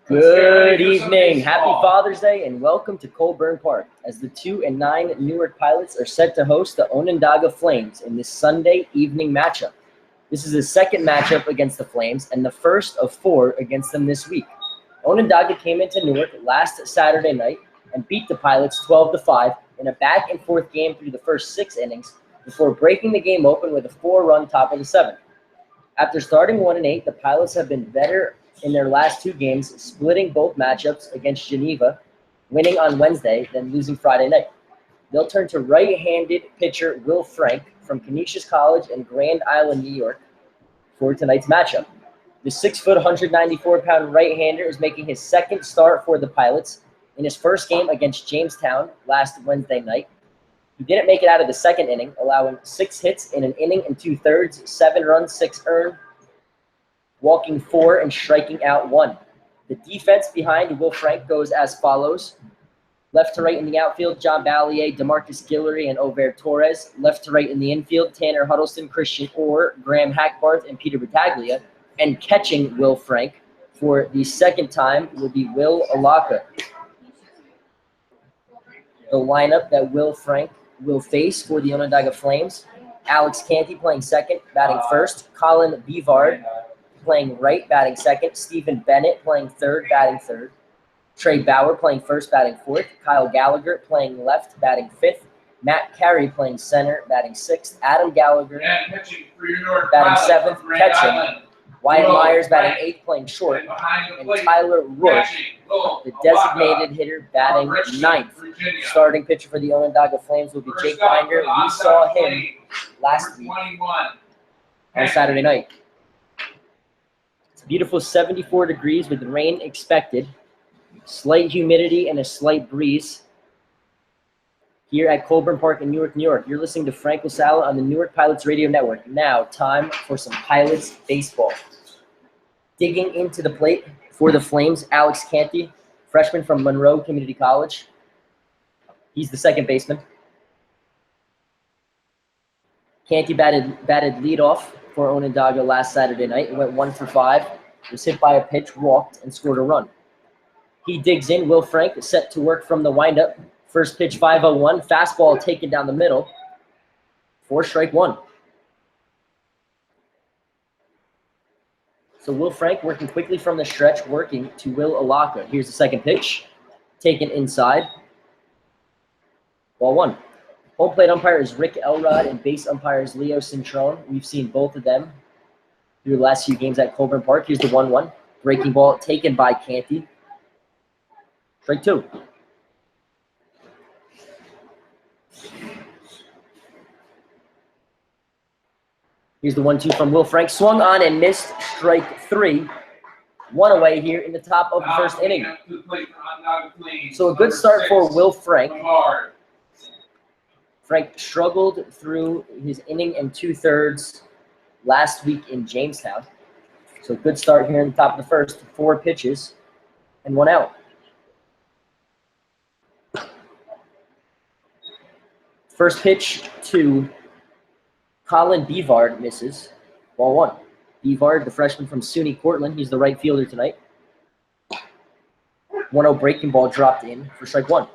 Good evening. Happy Father's Day and welcome to Colburn Park as the 2 and 9 Newark Pilots are set to host the Onondaga Flames in this Sunday evening matchup. This is the second matchup against the Flames and the first of 4 against them this week. Onondaga came into Newark last Saturday night and beat the Pilots 12-5 in a back-and-forth game through the first 6 innings before breaking the game open with a 4-run top of the 7th. After starting 1-8, the Pilots have been better in their last 2 games, splitting both matchups against Geneva, winning on Wednesday, then losing Friday night. They'll turn to right-handed pitcher Will Frank from Canisius College in Grand Island, New York, for tonight's matchup. The 6-foot, 194-pound right-hander is making his second start for the Pilots in his first game against Jamestown last Wednesday night. He didn't make it out of the second inning, allowing 6 hits in an inning and 2/3, 7 runs, 6 earned, walking 4 and striking out 1. The defense behind Will Frank goes as follows. Left to right in the outfield, John Ballier, DeMarcus Guillory, and Over Torres. Left to right in the infield, Tanner Huddleston, Christian Orr, Graham Hackbarth, and Peter Battaglia. And catching Will Frank for the second time will be Will Alaka. The lineup that Will Frank will face for the Onondaga Flames: Alex Canty playing second, batting first. Colin Bevard playing right, batting second. Stephen Bennett playing third, batting third. Trey Bauer playing first, batting fourth. Kyle Gallagher playing left, batting fifth. Matt Carey playing center, batting sixth. Adam Gallagher batting seventh, catching. Wyatt Myers batting eighth, playing short. And Tyler Rourke, the designated hitter, batting ninth. Starting pitcher for the Onondaga Flames will be Jake Binder. We saw him last week on Saturday night. It's a beautiful 74 degrees with rain expected. Slight humidity and a slight breeze here at Colburn Park in Newark, New York. You're listening to Frank Lasala on the Newark Pilots Radio Network. Now, time for some Pilots baseball. Digging into the plate for the Flames, Alex Canty, freshman from Monroe Community College. He's the second baseman. Canty batted leadoff for Onondaga last Saturday night. It went 1 for 5. Was hit by a pitch, walked, and scored a run. He digs in. Will Frank is set to work from the windup. First pitch, 5-0-1. Fastball taken down the middle. 4 strike 1. So Will Frank working quickly from the stretch, working to Will Alaka. Here's the second pitch. Taken inside. Ball 1. Home plate umpire is Rick Elrod and base umpire is Leo Cintrone. We've seen both of them through the last few games at Colburn Park. Here's the 1-1. Breaking ball taken by Canty. Strike 2. Here's the 1-2 from Will Frank. Swung on and missed. Strike 3. 1 away here in the top of the first inning. So a good start for Will Frank. Frank struggled through his inning and 2/3 last week in Jamestown. So a good start here in the top of the first. 4 pitches and 1 out. First pitch to Colin Bevard misses. Ball 1. Bevard, the freshman from SUNY Cortland. He's the right fielder tonight. 1-0 breaking ball dropped in for strike 1.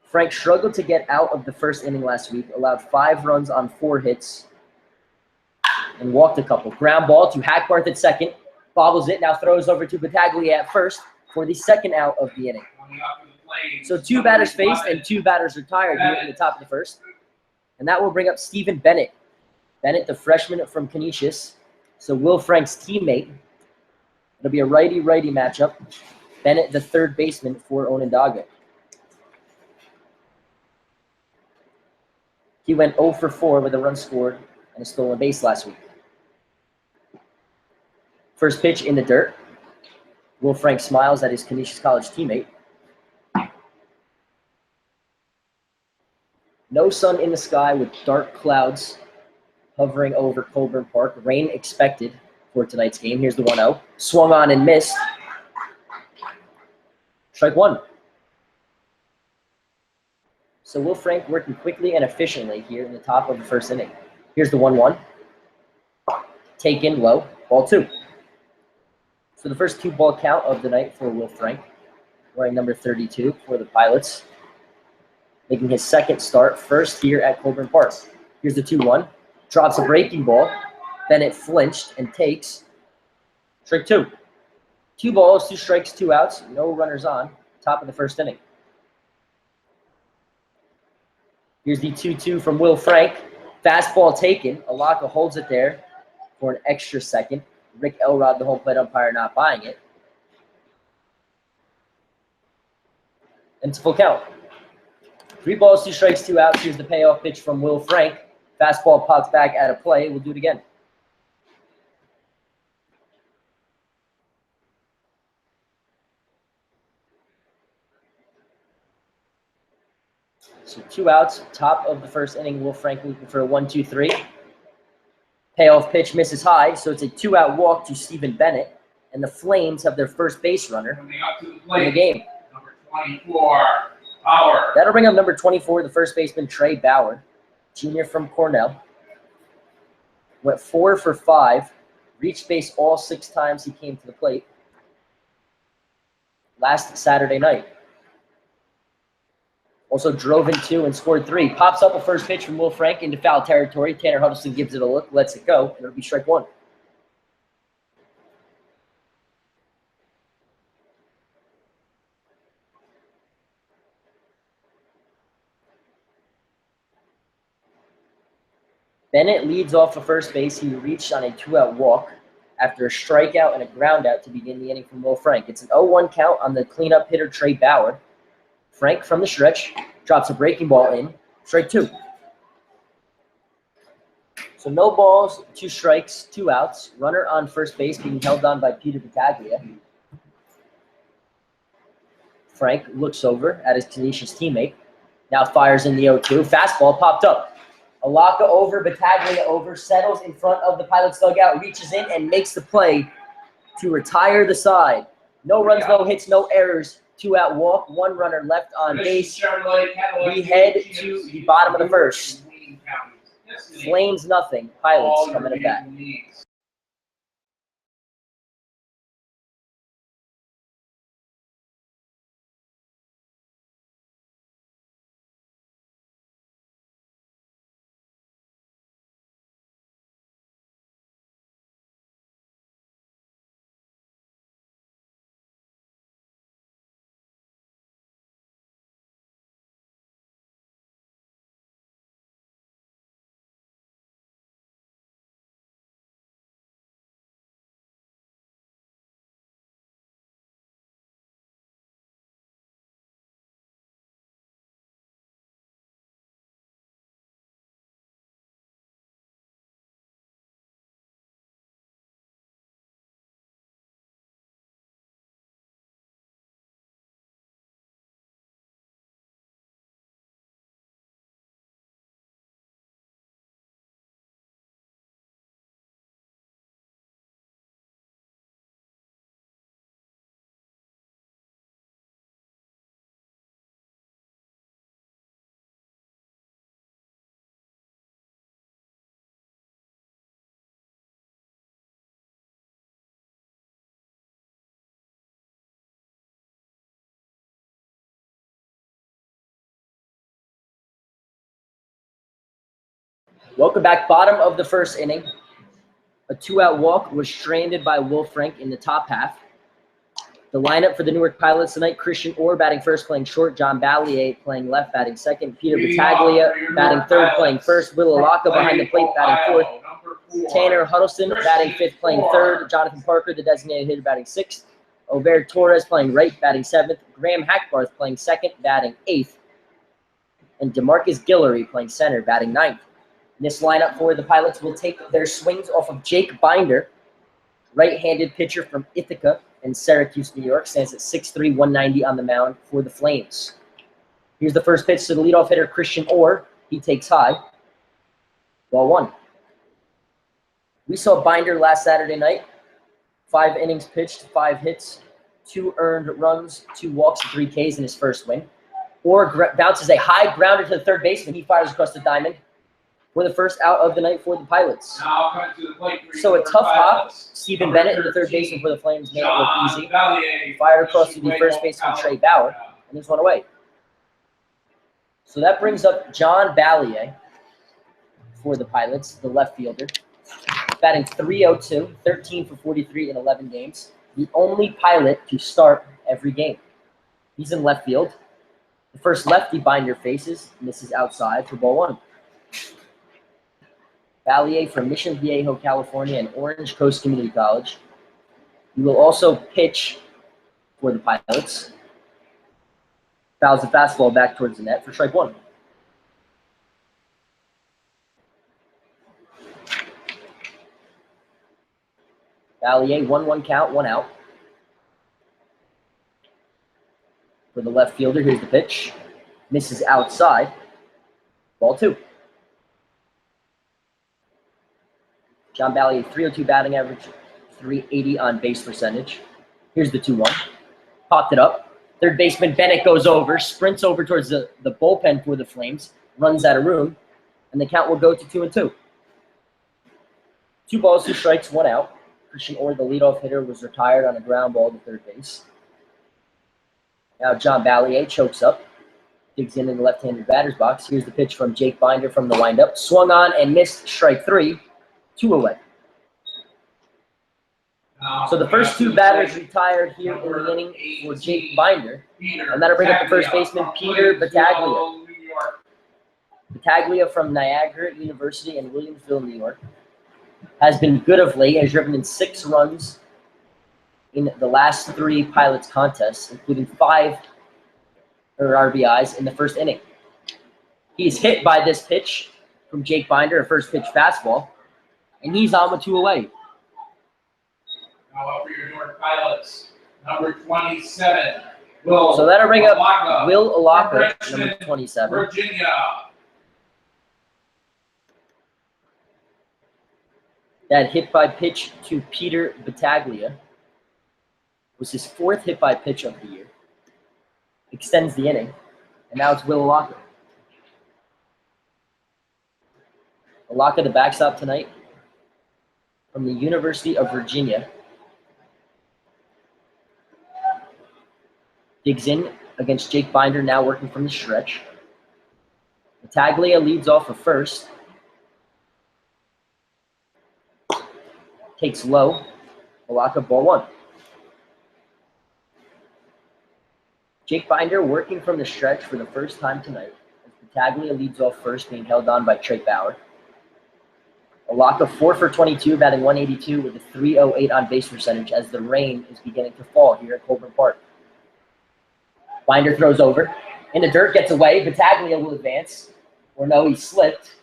Frank struggled to get out of the first inning last week, allowed 5 runs on 4 hits, and walked a couple. Ground ball to Hackbarth at second. Bobbles it, now throws over to Battaglia at first for the second out of the inning. So 2 batters faced and 2 batters retired here in the top of the first. And that will bring up Stephen Bennett. Bennett, the freshman from Canisius. So Will Frank's teammate. It'll be a righty-righty matchup. Bennett, the third baseman for Onondaga. He went 0 for 4 with a run scored and a stolen base last week. First pitch in the dirt. Will Frank smiles at his Canisius College teammate. No sun in the sky with dark clouds hovering over Colburn Park. Rain expected for tonight's game. Here's the 1-0. Swung on and missed. Strike 1. So Will Frank working quickly and efficiently here in the top of the first inning. Here's the 1-1. Taken low. Ball 2. So the first 2-ball count of the night for Will Frank, wearing number 32 for the Pilots, making his second start, first here at Colburn Park. Here's the 2-1. Drops a breaking ball. Bennett flinched and takes strike 2. 2 balls, 2 strikes, 2 outs, no runners on, top of the first inning. Here's the 2-2 from Will Frank. Fastball taken. Alaka holds it there for an extra second. Rick Elrod, the home plate umpire, not buying it. And it's a full count. 3 balls, 2 strikes, 2 outs. Here's the payoff pitch from Will Frank. Fastball pops back out of play. We'll do it again. So 2 outs, top of the first inning. Will Frank looking for a 1-2-3. Payoff pitch misses high, so it's a 2-out walk to Stephen Bennett. And the Flames have their first base runner in the game. Number 24, Bauer. That'll bring up number 24, the first baseman, Trey Bauer, junior from Cornell. Went 4 for 5, reached base all 6 times he came to the plate last Saturday night. Also drove in 2 and scored 3. Pops up a first pitch from Will Frank into foul territory. Tanner Huddleston gives it a look, lets it go, and it'll be strike 1. Bennett leads off of first base. He reached on a 2-out walk after a strikeout and a groundout to begin the inning from Will Frank. It's an 0-1 count on the cleanup hitter, Trey Bauer. Frank from the stretch drops a breaking ball in, strike 2. So no balls, 2 strikes, 2 outs. Runner on first base being held on by Peter Battaglia. Frank looks over at his tenacious teammate. Now fires in the 0-2. Fastball popped up. Alaka over, Battaglia over, settles in front of the Pilots dugout, reaches in and makes the play to retire the side. No runs, no hits, no errors. 2-out walk, 1 runner left on base. We head to the bottom of the first. Flames nothing, Pilots coming at bat. Welcome back. Bottom of the first inning. A 2-out walk was stranded by Will Frank in the top half. The lineup for the Newark Pilots tonight: Christian Orr batting first, playing short. John Ballier playing left, batting second. Peter Battaglia batting third, playing first. Will Alaka behind the plate, batting fourth. Tanner Huddleston batting fifth, playing third. Jonathan Parker, the designated hitter, batting sixth. Ober Torres playing right, batting seventh. Graham Hackbarth playing second, batting eighth. And DeMarcus Guillory playing center, batting ninth. This lineup for the Pilots will take their swings off of Jake Binder, right-handed pitcher from Ithaca in Syracuse, New York. Stands at 6'3", 190 on the mound for the Flames. Here's the first pitch to the leadoff hitter, Christian Orr. He takes high. Ball 1. We saw Binder last Saturday night. 5 innings pitched, 5 hits, 2 earned runs, 2 walks, and 3 Ks in his first win. Orr bounces a high grounder to the third baseman. He fires across the diamond. for the first out of the night for the Pilots. Now coming to the plate for So a Colburn tough hop. Pilots. Stephen Number Bennett, the third 13, baseman for the Flames, made it look John easy. Valier, Fired across to the first baseman, Trey Bauer, and this one away. So that brings up John Valier for the Pilots, the left fielder. Batting .302, 13 for 43 in 11 games. The only Pilot to start every game. He's in left field. The first lefty Binder faces, misses outside for ball one. Valier from Mission Viejo, California, and Orange Coast Community College. He will also pitch for the Pilots. Fouls the fastball back towards the net for strike one. Valier, 1-1 count, 1 out. For the left fielder, here's the pitch. Misses outside. Ball two. John Valier, .302 batting average, .380 on base percentage. Here's the 2-1. Popped it up. Third baseman Bennett goes over, sprints over towards the bullpen for the Flames, runs out of room, and the count will go to 2-2. 2 balls, 2 strikes, 1 out. Christian Orr, the leadoff hitter, was retired on a ground ball to third base. Now John Valier chokes up, digs in the left-handed batter's box. Here's the pitch from Jake Binder from the windup. Swung on and missed, strike 3, 2 away. So the first 2 batters retired here in the inning for Jake Binder. And that'll bring up the first baseman, Peter Battaglia. Battaglia from Niagara University in Williamsville, New York. Has been good of late, has driven in 6 runs in the last 3 Pilots contests, including 5 RBIs in the first inning. He's hit by this pitch from Jake Binder, a first pitch fastball, and he's on with 2 away. Now up for your Newark Pilots, number 27, Will. So that'll bring up Onondaga. Will Alaka, number 27. Virginia. That hit by pitch to Peter Battaglia was his 4th hit by pitch of the year. Extends the inning, and now it's Will Alaka. Alaka, the backstop tonight, from the University of Virginia. Digs in against Jake Binder, now working from the stretch. Battaglia leads off for first. Takes low. Alaka, ball 1. Jake Binder working from the stretch for the first time tonight. As Battaglia leads off first, being held on by Trey Bauer. Alaka 4 for 22, batting .182 with a .308 on base percentage as the rain is beginning to fall here at Colburn Park. Binder throws over. In the dirt, gets away. Battaglia will advance. Or no, he slipped.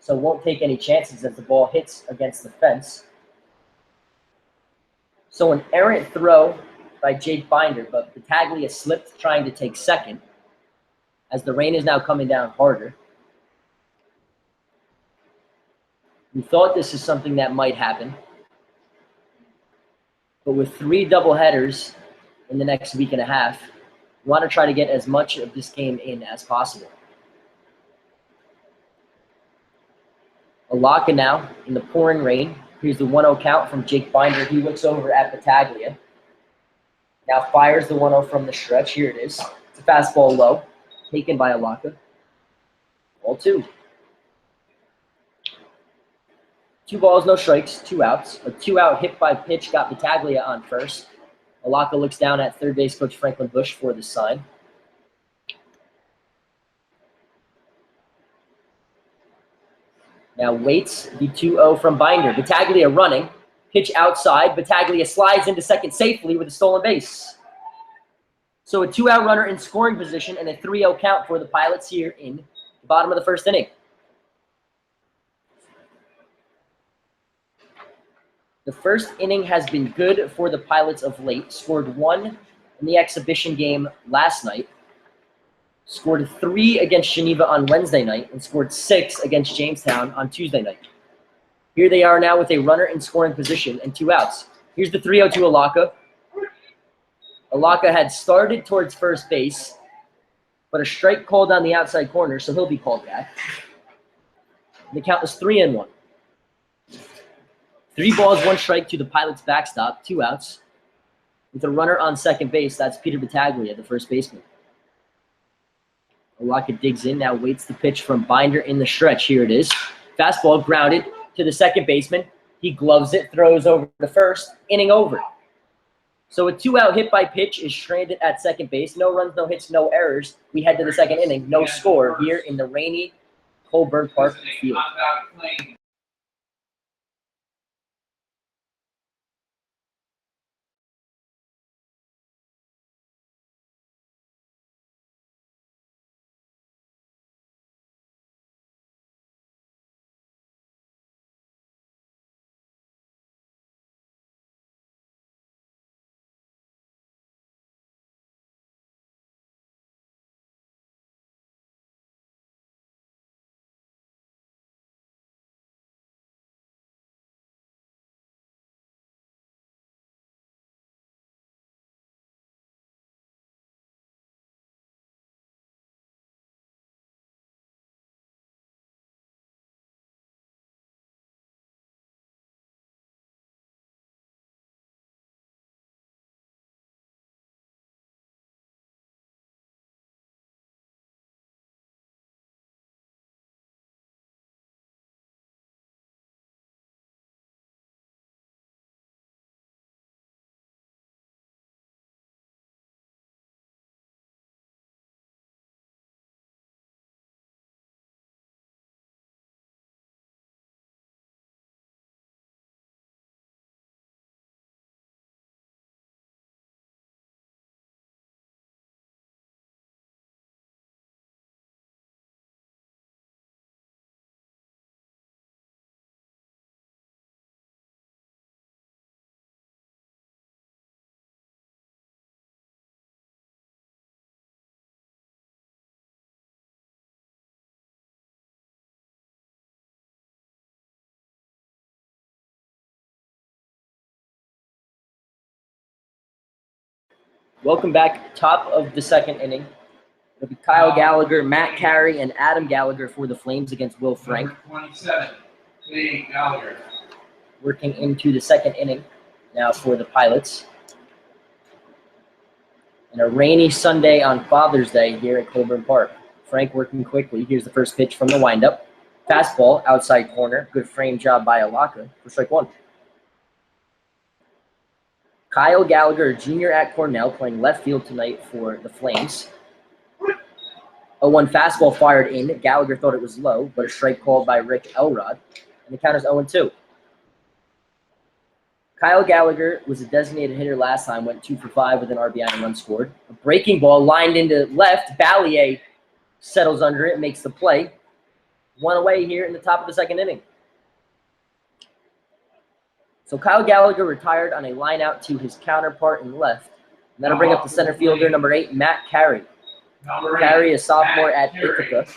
So won't take any chances as the ball hits against the fence. So an errant throw by Jake Binder, but Battaglia slipped trying to take second as the rain is now coming down harder. We thought this is something that might happen. But with 3 doubleheaders in the next week and a half, we want to try to get as much of this game in as possible. Alaka now in the pouring rain. Here's the 1-0 count from Jake Binder. He looks over at Battaglia. Now fires the 1-0 from the stretch. Here it is. It's a fastball low, taken by Alaka. Ball 2. 2 balls, no strikes, 2 outs. A 2-out hit by pitch got Battaglia on first. Alaka looks down at third base coach Franklin Bush for the sign. Now waits the 2-0 from Binder. Battaglia running. Pitch outside. Battaglia slides into second safely with a stolen base. So a 2-out runner in scoring position and a 3-0 count for the Pilots here in the bottom of the first inning. The first inning has been good for the Pilots of late. Scored 1 in the exhibition game last night. Scored 3 against Geneva on Wednesday night and scored 6 against Jamestown on Tuesday night. Here they are now with a runner in scoring position and 2 outs. Here's the 3-0 to Alaka. Alaka had started towards first base, but a strike called on the outside corner, so he'll be called back. And the count is 3-1. 3 balls, 1 strike to the Pilots' backstop, 2 outs. With a runner on second base, that's Peter Battaglia, the first baseman. Onondaga digs in, now waits the pitch from Binder in the stretch. Here it is. Fastball grounded to the second baseman. He gloves it, throws over to first, inning over. So a 2-out hit by pitch is stranded at second base. No runs, no hits, no errors. We head to the second inning. No score here in the rainy Colburn Park field. Welcome back. Top of the second inning. It'll be Kyle Gallagher, Matt Carey, and Adam Gallagher for the Flames against Will Frank. Number 27, Lee Gallagher. Working into the second inning now for the Pilots. And a rainy Sunday on Father's Day here at Colburn Park. Frank working quickly. Here's the first pitch from the windup. Fastball, outside corner. Good frame job by Onondaga for strike 1. Kyle Gallagher, junior at Cornell, playing left field tonight for the Flames. 0-1 fastball fired in. Gallagher thought it was low, but a strike called by Rick Elrod. And the count is 0-2. Kyle Gallagher was a designated hitter last time, went 2 for 5 with an RBI and run scored. A breaking ball lined into left. Ballier settles under it, makes the play. 1 away here in the top of the second inning. So Kyle Gallagher retired on a line out to his counterpart in left. And that'll bring up the center fielder, number 8, Matt Carey. Carey, a sophomore at Ithaca.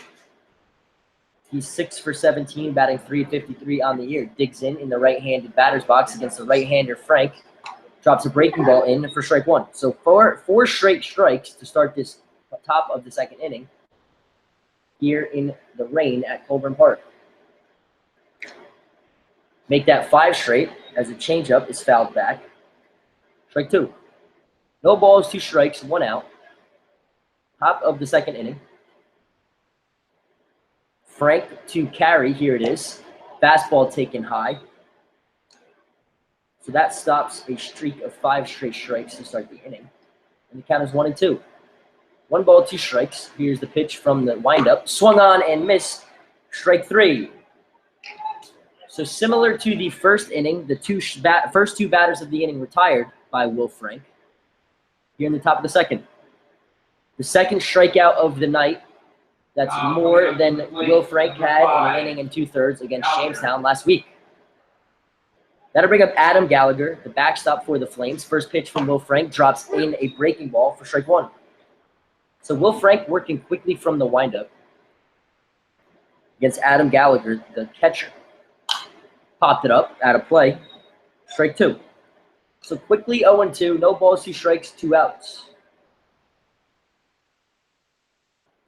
He's 6 for 17, batting .353 on the year. Digs in the right-handed batter's box against the right-hander Frank. Drops a breaking ball in for strike 1. So four straight strikes to start this top of the second inning here in the rain at Colburn Park. Make that 5 straight as a changeup is fouled back. Strike 2. No balls, 2 strikes, 1 out. Top of the second inning. Frank to Carey. Here it is. Fastball taken high. So that stops a streak of 5 straight strikes to start the inning. And the count is 1-2. 1 ball, 2 strikes. Here's the pitch from the windup. Swung on and missed. Strike 3. So similar to the first inning, the first 2 batters of the inning retired by Will Frank. Here in the top of the second. The second strikeout of the night. That's more than Will Frank had in an inning and 2/3 against Jamestown last week. That'll bring up Adam Gallagher, the backstop for the Flames. First pitch from Will Frank drops in a breaking ball for strike 1. So Will Frank working quickly from the windup against Adam Gallagher, the catcher. Popped it up, out of play. Strike 2. So quickly 0-2, no balls, 2 strikes, 2 outs.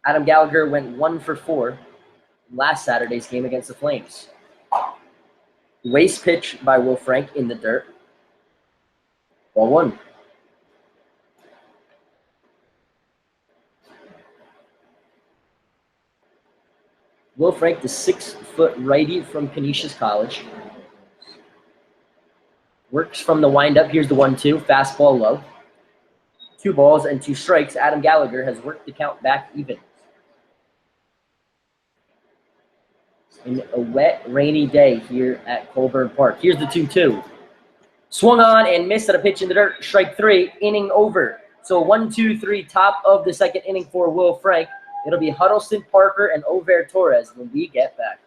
Adam Gallagher went 1 for 4 last Saturday's game against the Flames. Waste pitch by Will Frank in the dirt. Ball 1. Will Frank, the 6-foot righty from Canisius College. Works from the windup. Here's the 1-2. Fastball low. 2 balls and 2 strikes. Adam Gallagher has worked the count back even. In a wet, rainy day here at Colburn Park. Here's the 2-2. Swung on and missed at a pitch in the dirt. Strike 3. Inning over. So 1-2-3 top of the second inning for Will Frank. It'll be Huddleston, Parker, and Over Torres when we get back.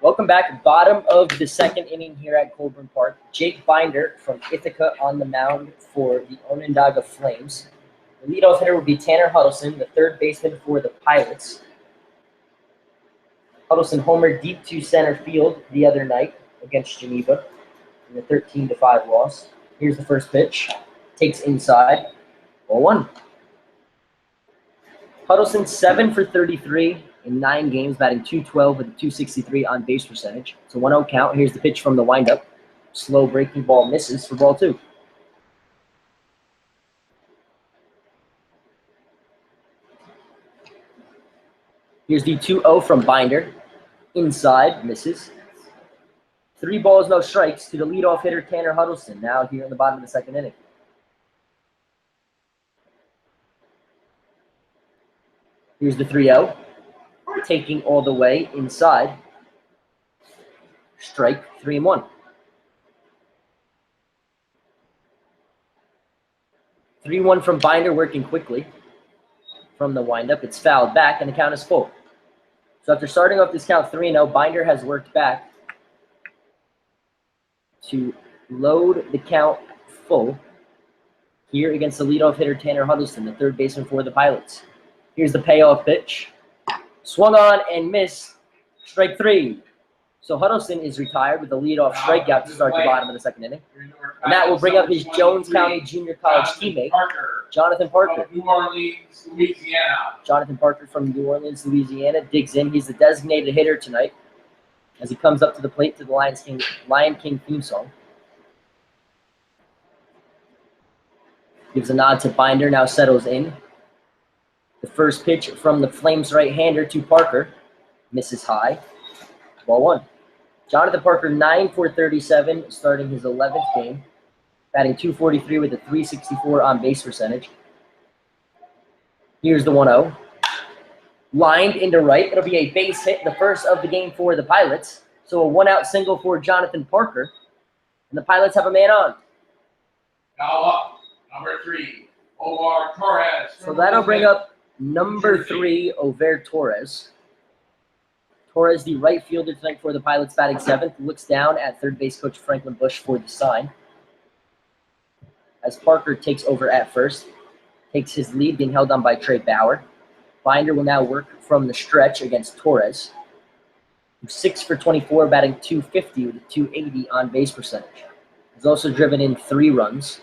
Welcome back. Bottom of the second inning here at Colburn Park. Jake Binder from Ithaca on the mound for the Onondaga Flames. The leadoff hitter will be Tanner Huddleston, the third baseman for the Pilots. Huddleston homered deep to center field the other night against Geneva in a 13-5 loss. Here's the first pitch. Takes inside. Ball 1. Huddleston 7 for 33 in 9 games, batting .212 with a .263 on base percentage. It's a 1-0 count. Here's the pitch from the windup. Slow breaking ball misses for ball 2. Here's the 2-0 from Binder. Inside, misses. 3 balls, no strikes to the leadoff hitter, Tanner Huddleston, now here in the bottom of the second inning. Here's the 3-0. Taking all the way inside. Strike 3-1. 3-1 from Binder, working quickly from the windup. It's fouled back, and the count is full. So after starting off this count 3-0, Binder has worked back to load the count full here against the leadoff hitter, Tanner Huddleston, the third baseman for the Pilots. Here's the payoff pitch. Swung on and missed. Strike 3. So Huddleston is retired with a leadoff strikeout to start the bottom of the second inning. And that will bring up his Jones County Junior College teammate, Jonathan Parker. New Orleans, Louisiana. Jonathan Parker from New Orleans, Louisiana, digs in. He's the designated hitter tonight as he comes up to the plate to the Lion King theme song. Gives a nod to Binder, now settles in. The first pitch from the Flames right-hander to Parker. Misses high. Ball 1. Jonathan Parker, 9 for 37, starting his 11th game. Batting .243 with a .364 on base percentage. Here's the 1-0. Lined into right. It'll be a base hit, the first of the game for the Pilots. So a one-out single for Jonathan Parker. And the Pilots have a man on. Now up, number 3, Omar Torres. So that'll bring up number 3, Over Torres. Torres, the right fielder tonight for the Pilots, batting 7th, looks down at third base coach Franklin Bush for the sign. As Parker takes over at first, takes his lead, being held on by Trey Bauer. Binder will now work from the stretch against Torres. 6 for 24, batting .250 with a .280 on base percentage. He's also driven in 3 runs.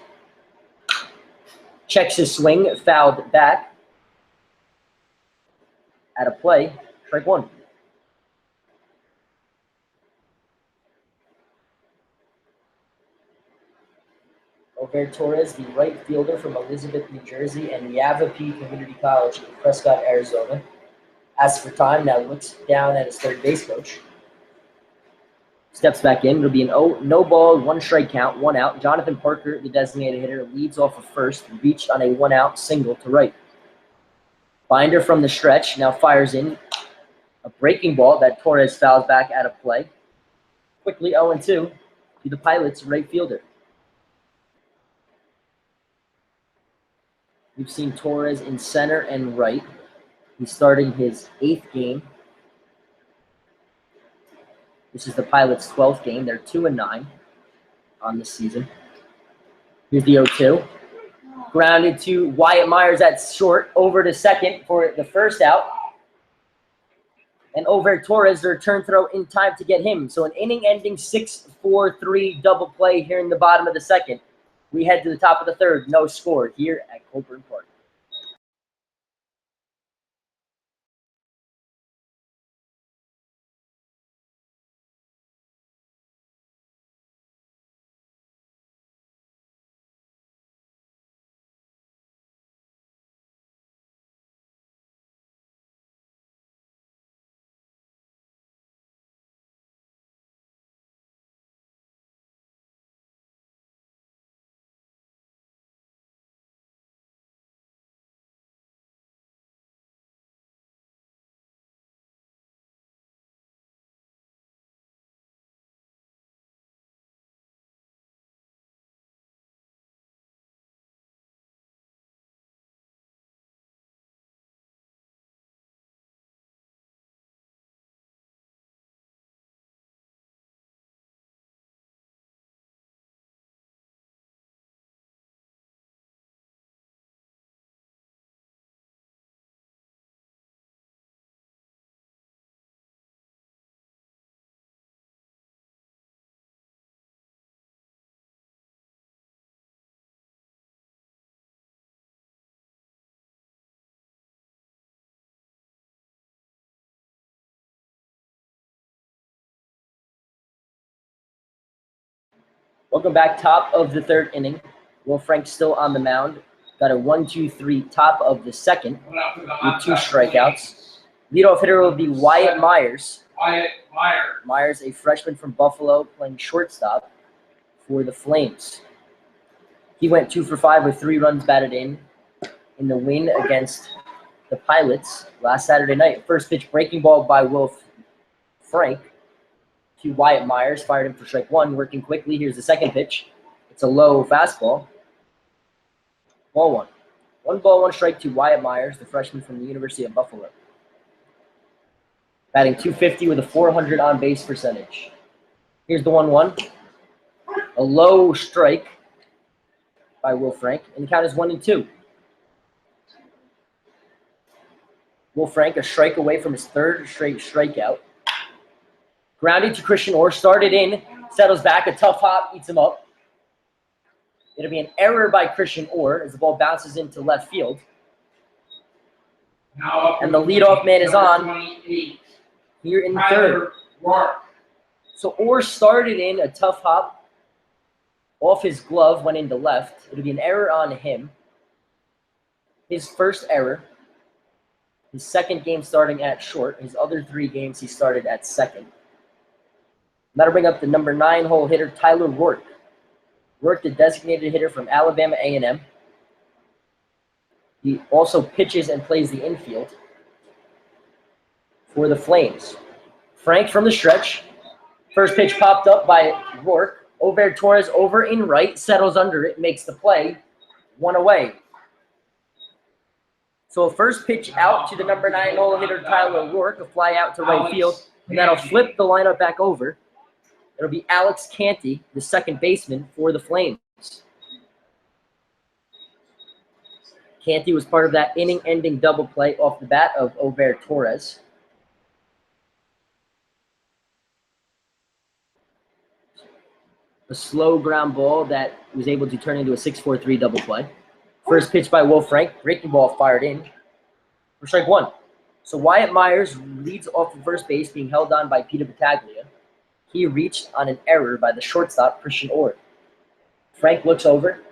Checks his swing, fouled back. At a play, strike 1. Over Torres, the right fielder from Elizabeth, New Jersey, and Yavapai Community College in Prescott, Arizona. Asks for time, now looks down at his third base coach. Steps back in. It'll be an no ball, 1 strike count, 1 out. Jonathan Parker, the designated hitter, leads off of first, reached on a 1-out single to right. Binder from the stretch now fires in a breaking ball that Torres fouls back out of play. Quickly 0-2 to the Pilots' right fielder. We've seen Torres in center and right. He's starting his 8th game. This is the Pilots' 12th game. They're 2-9 on this season. Here's the 0-2. Grounded to Wyatt Myers at short, over to second for the first out. And over Torres, the return throw in time to get him. So an inning-ending 6-4-3 double play here in the bottom of the second. We head to the top of the third, no score here at Colburn Park. Welcome back, top of the third inning. Will Frank still on the mound. Got a 1-2-3 top of the second with 2 strikeouts. Leadoff hitter will be Wyatt Myers. Myers, a freshman from Buffalo, playing shortstop for the Flames. He went 2 for 5 with 3 runs batted in the win against the Pilots last Saturday night. First pitch breaking ball by Will Frank to Wyatt Myers, fired him for strike 1, working quickly. Here's the second pitch. It's a low fastball. Ball 1. 1 ball, 1 strike to Wyatt Myers, the freshman from the University of Buffalo. Batting .250 with a .400 on base percentage. Here's the 1-1. A low strike by Will Frank, and the count is 1-2. Will Frank a strike away from his 3rd straight strikeout. Grounded to Christian Orr, started in, settles back, a tough hop, eats him up. It'll be an error by Christian Orr as the ball bounces into left field. And the leadoff man is on here in the 3rd. So Orr started in a tough hop off his glove, went into left. It'll be an error on him. His first error. His 2nd game starting at short. His other 3 games he started at second. That'll bring up the number 9 hole hitter, Tyler Rourke. Rourke, the designated hitter from Alabama A&M. He also pitches and plays the infield. for the Flames. Frank from the stretch. First pitch popped up by Rourke. Over Torres over in right, settles under it, makes the play, 1 away. So a first pitch out to the number 9 hole hitter Tyler Rourke, a fly out to right field, and that'll flip the lineup back over. It'll be Alex Canty, the second baseman for the Flames. Canty was part of that inning-ending double play off the bat of Over Torres. A slow ground ball that was able to turn into a 6-4-3 double play. First pitch by Will Frank, breaking ball fired in for strike 1. So Wyatt Myers leads off the first base, being held on by Peter Battaglia. He reached on an error by the shortstop, Christian Ord. Frank looks over,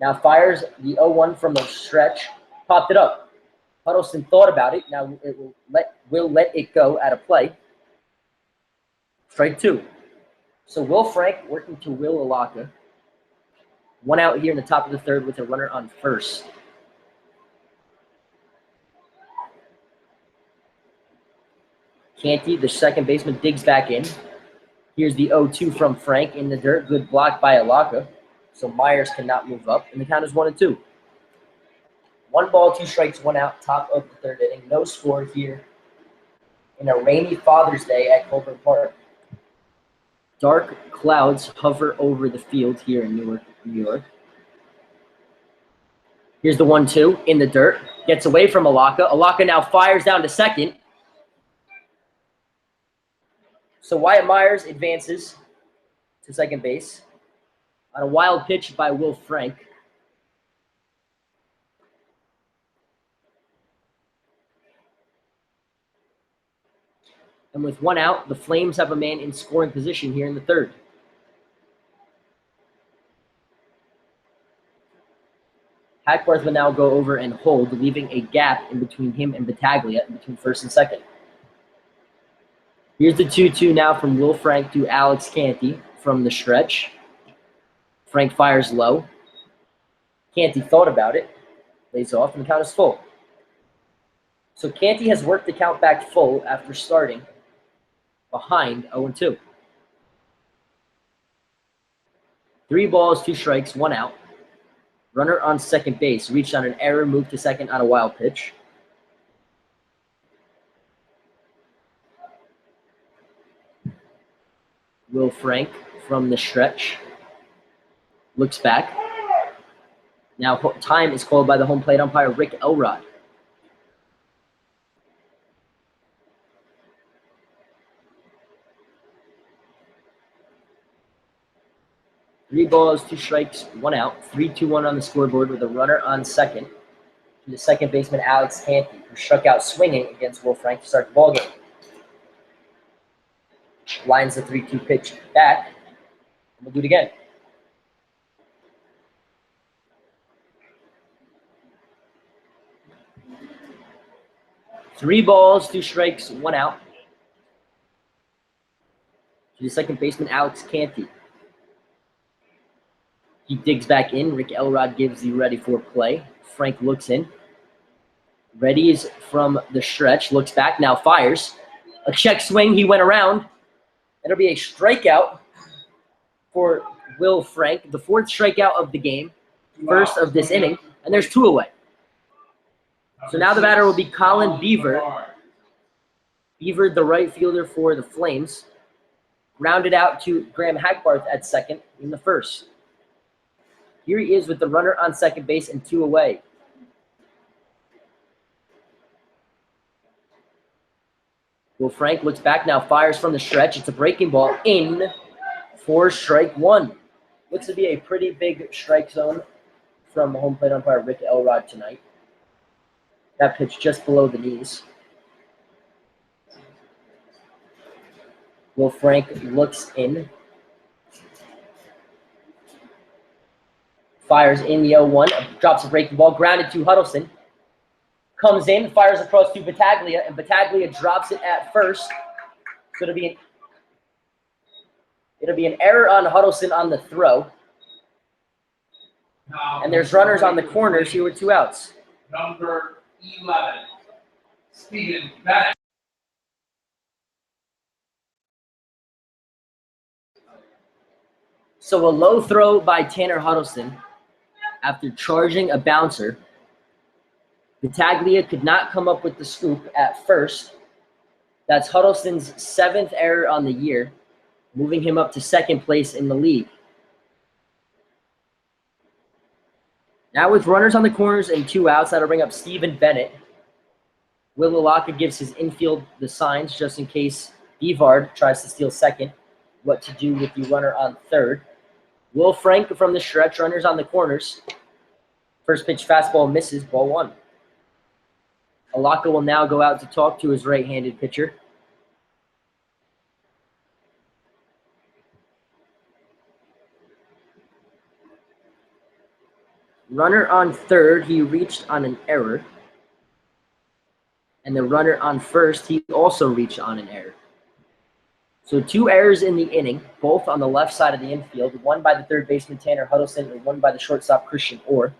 now fires the 0-1 from the stretch, popped it up. Huddleston thought about it, now it will let it go out of play. Strike 2. So Will Frank working to Will Alaka. 1 out here in the top of the third with a runner on first. Canty, the second baseman, digs back in. Here's the 0-2 from Frank in the dirt. Good block by Alaka. So Myers cannot move up. And the count is 1-2. 1 ball, 2 strikes, 1 out, top of the third inning. No score here in a rainy Father's Day at Colburn Park. Dark clouds hover over the field here in Newark, New York. Here's the 1-2 in the dirt. Gets away from Alaka. Alaka now fires down to second. So Wyatt Myers advances to second base on a wild pitch by Will Frank. And with 1 out, the Flames have a man in scoring position here in the third. Hackworth will now go over and hold, leaving a gap in between him and Battaglia, in between first and second. Here's the 2-2 now from Will Frank to Alex Canty from the stretch. Frank fires low. Canty thought about it, lays off, and the count is full. So Canty has worked the count back full after starting behind 0-2. 3 balls, 2 strikes, 1 out. Runner on second base reached on an error, moved to second on a wild pitch. Will Frank from the stretch looks back. Now time is called by the home plate umpire, Rick Elrod. Three balls, 2 strikes, 1 out. 3-2-1 on the scoreboard with a runner on second to the second baseman, Alex Canty, who struck out swinging against Will Frank to start the ball game. Lines the 3-2 pitch back, and we'll do it again. Three balls, 2 strikes, 1 out. To the second baseman, Alex Canty. He digs back in. Rick Elrod gives the ready for play. Frank looks in. Readies from the stretch. Looks back. Now fires. A check swing. He went around. It'll be a strikeout for Will Frank. The 4th strikeout of the game. First of this inning. And there's 2 away. So now the batter will be Colin Beaver. Beaver, the right fielder for the Flames. Rounded out to Graham Hackbarth at second in the first. Here he is with the runner on second base and 2 away. Will Frank looks back now, fires from the stretch. It's a breaking ball in for strike 1. Looks to be a pretty big strike zone from home plate umpire Rick Elrod tonight. That pitch just below the knees. Will Frank looks in. Fires in the 0-1, drops a breaking ball, grounded to Huddleston. Comes in, fires across to Battaglia, and Battaglia drops it at first. So it'll be an error on Huddleston on the throw. And there's runners on the corners here with 2 outs. Number 11, Stephen Bennett. So a low throw by Tanner Huddleston after charging a bouncer. Battaglia could not come up with the scoop at first. That's Huddleston's 7th error on the year, moving him up to 2nd place in the league. Now with runners on the corners and 2 outs, that'll bring up Stephen Bennett. Will Alaka gives his infield the signs just in case Bevard tries to steal 2nd. What to do with the runner on 3rd. Will Frank from the stretch, runners on the corners. First pitch fastball misses, ball 1. Alaka will now go out to talk to his right-handed pitcher. Runner on 3rd, he reached on an error. And the runner on 1st, he also reached on an error. So 2 errors in the inning, both on the left side of the infield, one by the 3rd baseman Tanner Huddleston and one by the shortstop Christian Orr.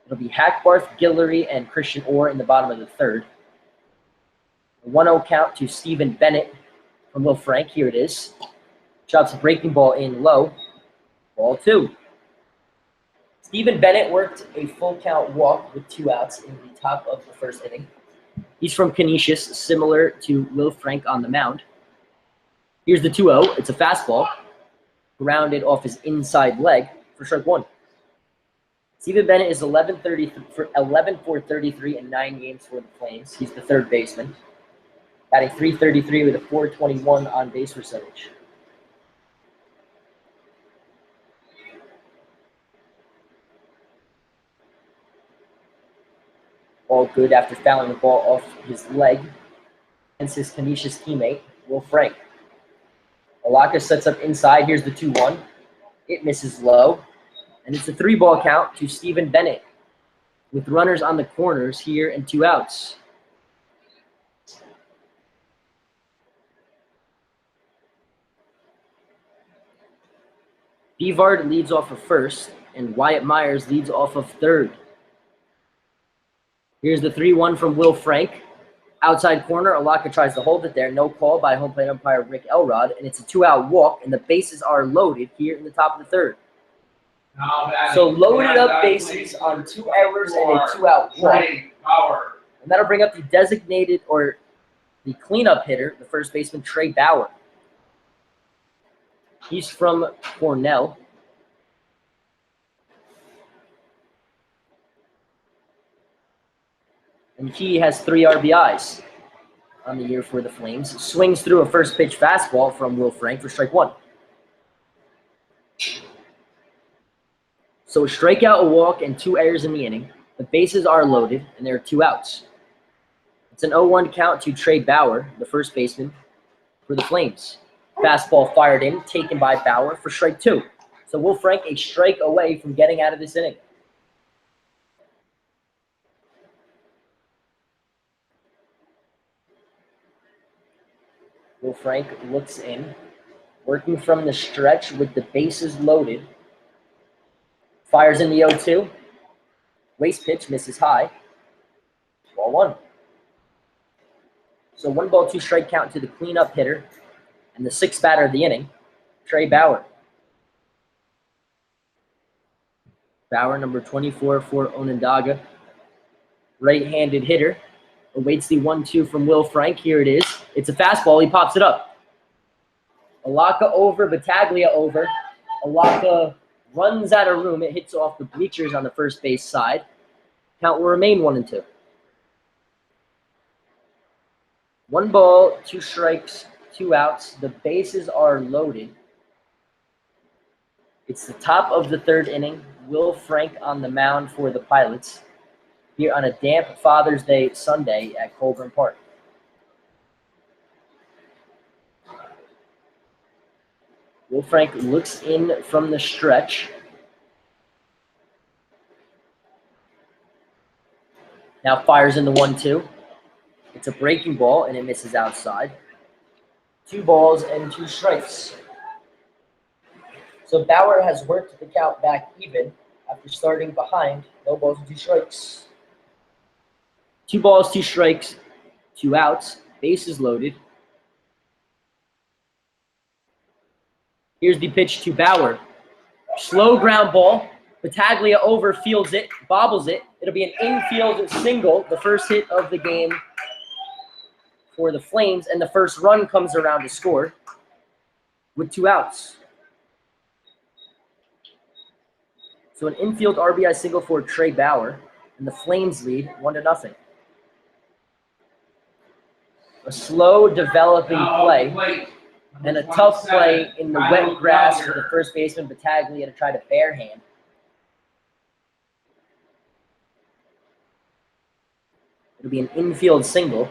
It'll be Hackbarth, Guillory, and Christian Orr in the bottom of the 3rd. A 1-0 count to Stephen Bennett from Will Frank. Here it is. Chops a breaking ball in low. Ball 2. Stephen Bennett worked a full count walk with 2 outs in the top of the 1st inning. He's from Canisius, similar to Will Frank on the mound. Here's the 2-0. It's a fastball, grounded off his inside leg for strike 1. Stephen Bennett is 11 for 33 in 9 games for the Flames. He's the 3rd baseman, batting .333 with a .421 on base percentage. All good after fouling the ball off his leg against his Canisius teammate, Will Frank. Alaka sets up inside. Here's the 2-1. It misses low. And it's a 3-ball count to Stephen Bennett with runners on the corners here and 2 outs. Bevard leads off of 1st, and Wyatt Myers leads off of 3rd. Here's the 3-1 from Will Frank. Outside corner, Alaka tries to hold it there. No call by home plate umpire Rick Elrod, and it's a 2-out walk, and the bases are loaded here in the top of the 3rd. So loaded up bases on 2 errors and a 2-out walk. And that'll bring up the designated or the cleanup hitter, the 1st baseman Trey Bauer. He's from Cornell. And he has 3 RBIs on the year for the Flames. Swings through a 1st pitch fastball from Will Frank for strike 1. So a strikeout, a walk, and 2 errors in the inning. The bases are loaded, and there are 2 outs. It's an 0-1 count to Trey Bauer, the 1st baseman for the Flames. Fastball fired in, taken by Bauer for strike 2. So Will Frank a strike away from getting out of this inning. Will Frank looks in, working from the stretch with the bases loaded. Fires in the 0-2. Waste pitch misses high. Ball 1. So 1 ball, 2 strike count to the cleanup hitter and the 6th batter of the inning, Trey Bauer. Bauer, number 24 for Onondaga. Right-handed hitter. Awaits the 1-2 from Will Frank. Here it is. It's a fastball. He pops it up. Alaka over, Battaglia over. Alaka runs out of room. It hits off the bleachers on the 1st base side. Count will remain 1-2. 1 ball, 2 strikes, 2 outs. The bases are loaded. It's the top of the 3rd inning. Will Frank on the mound for the Pilots here on a damp Father's Day Sunday at Colburn Park. Will Frank looks in from the stretch. Now fires in the 1-2. It's a breaking ball, and it misses outside. 2 balls and 2 strikes. So Bauer has worked the count back even after starting behind. No balls and 2 strikes. 2 balls, 2 strikes, 2 outs. Bases loaded. Here's the pitch to Bauer. Slow ground ball. Battaglia overfields it, bobbles it. It'll be an infield single, the first hit of the game for the Flames, and the first run comes around to score with 2 outs. So an infield RBI single for Trey Bauer, and the Flames lead 1-0. A slow developing play and a tough play in the wet grass for the first baseman Battaglia to try to barehand. It'll be an infield single.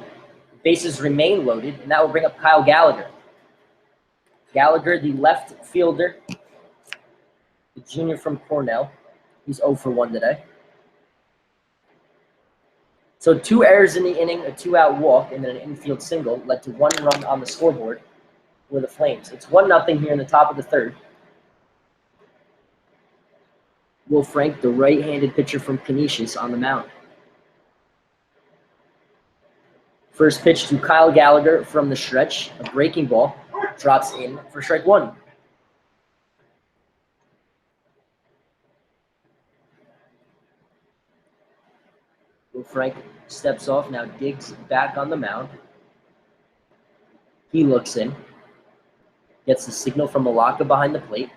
Bases remain loaded, and that will bring up Kyle Gallagher. Gallagher, the left fielder, the junior from Cornell. He's 0 for 1 today. So 2 errors in the inning, a 2-out walk, and then an infield single led to 1 run on the scoreboard for the Flames. It's 1-0 here in the top of the third. Will Frank, the right-handed pitcher from Canisius, on the mound. First pitch to Kyle Gallagher from the stretch. A breaking ball drops in for strike 1. Will Frank steps off, now digs back on the mound. He looks in. Gets the signal from Malacca behind the plate.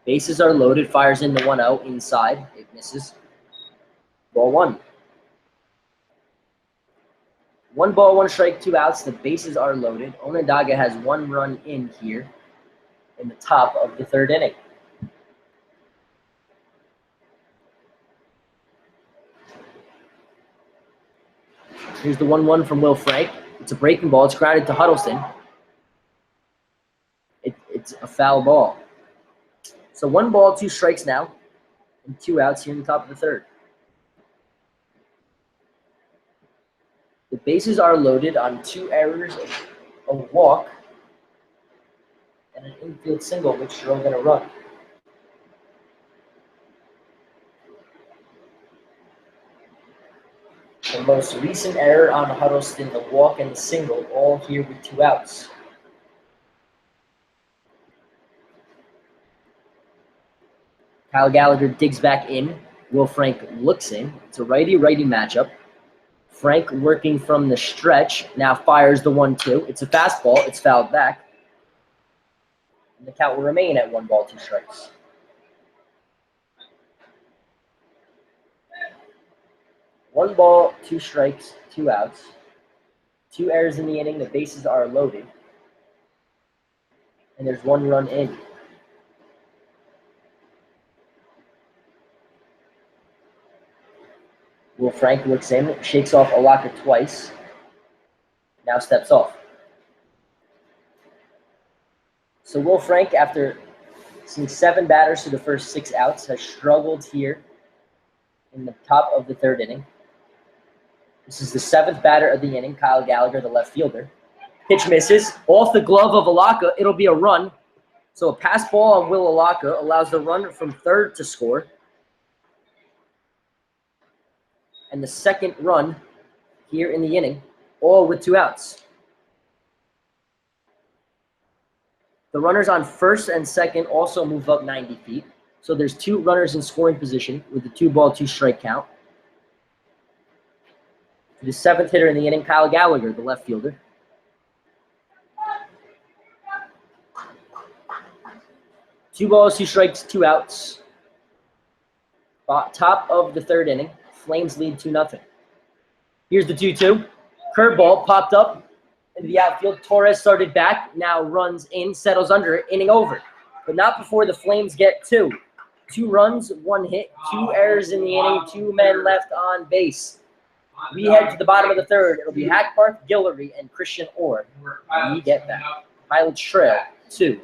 Bases are loaded, fires in the 1-0 inside. It misses. Ball 1. 1 ball, 1 strike, 2 outs. The bases are loaded. Onondaga has 1 run in here in the top of the third inning. Here's the 1-1 from Will Frank. It's a breaking ball. It's grounded to Huddleston. It's a foul ball. So 1 ball, 2 strikes now, and 2 outs here in the top of the third. The bases are loaded on 2 errors, a walk, and an infield single, which they're going to run. The most recent error on Huddleston, the walk and the single, all here with 2 outs. Kyle Gallagher digs back in. Will Frank looks in. It's a righty-righty matchup. Frank working from the stretch, now fires the 1-2. It's a fastball. It's fouled back. And the count will remain at 1 ball, 2 strikes. One ball, 2 strikes, 2 outs. 2 errors in the inning. The bases are loaded. And there's 1 run in. Will Frank looks in, shakes off Alaka twice, now steps off. So Will Frank, after seeing 7 batters through the first 6 outs, has struggled here in the top of the third inning. This is the 7th batter of the inning, Kyle Gallagher, the left fielder. Pitch misses, off the glove of Alaka, it'll be a run. So a pass ball on Will Alaka allows the runner from third to score. And the second run here in the inning, all with 2 outs. The runners on first and second also move up 90 feet. So there's 2 runners in scoring position with the 2 ball, 2 strike count. The 7th hitter in the inning, Kyle Gallagher, the left fielder. Two balls, 2 strikes, 2 outs. Top of the third inning. Flames lead 2-0. Here's the 2-2. Curveball popped up in the outfield. Torres started back, now runs in, settles under it, inning over. But not before the Flames get 2. 2 runs, 1 hit, 2 errors in the inning, 2 men left on base. We head to the bottom of the third. It'll be Hackparth, Guillory, and Christian Orr. We get back. Pilots trail 2-0.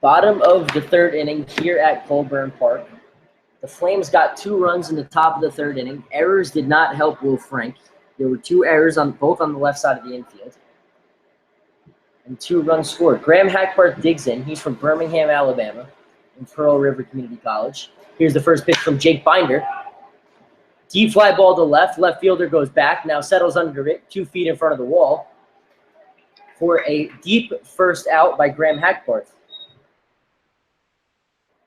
Bottom of the third inning here at Colburn Park. The Flames got 2 runs in the top of the third inning. Errors did not help Will Frank. There were 2 errors both on the left side of the infield. And 2 runs scored. Graham Hackbarth digs in. He's from Birmingham, Alabama, in Pearl River Community College. Here's the first pitch from Jake Binder. Deep fly ball to left. Left fielder goes back. Now settles under it, 2 feet in front of the wall, for a deep first out by Graham Hackbarth.